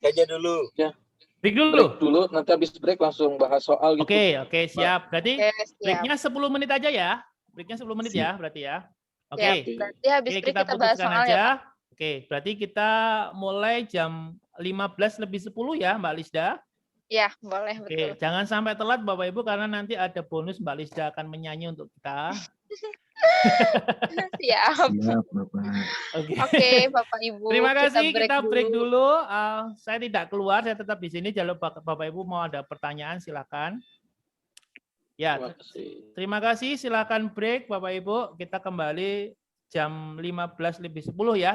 Aja dulu. Ya, Break dulu. break dulu, nanti habis break langsung bahas soal gitu. Oke, siap. Berarti Oke, siap. breaknya 10 menit aja ya. Breaknya 10 menit ya, berarti ya. Oke. Siap. Berarti habis Oke, break kita kita bahas putuskan soal aja. ya, Pak. Oke, berarti kita mulai jam 15 lebih 10 ya, Mbak Lisda. Ya, boleh, Oke, betul. jangan sampai telat Bapak Ibu karena nanti ada bonus Mbak Lisda akan menyanyi untuk kita. Siap. Siap, Bapak. Oke. Oke, Bapak Ibu. Terima kasih, kita break dulu. dulu. Saya tidak keluar, saya tetap di sini. Kalau Bapak Ibu mau ada pertanyaan, silakan. Ya, Terima kasih. terima kasih. Silakan break Bapak Ibu. Kita kembali jam 15 lebih 10 ya.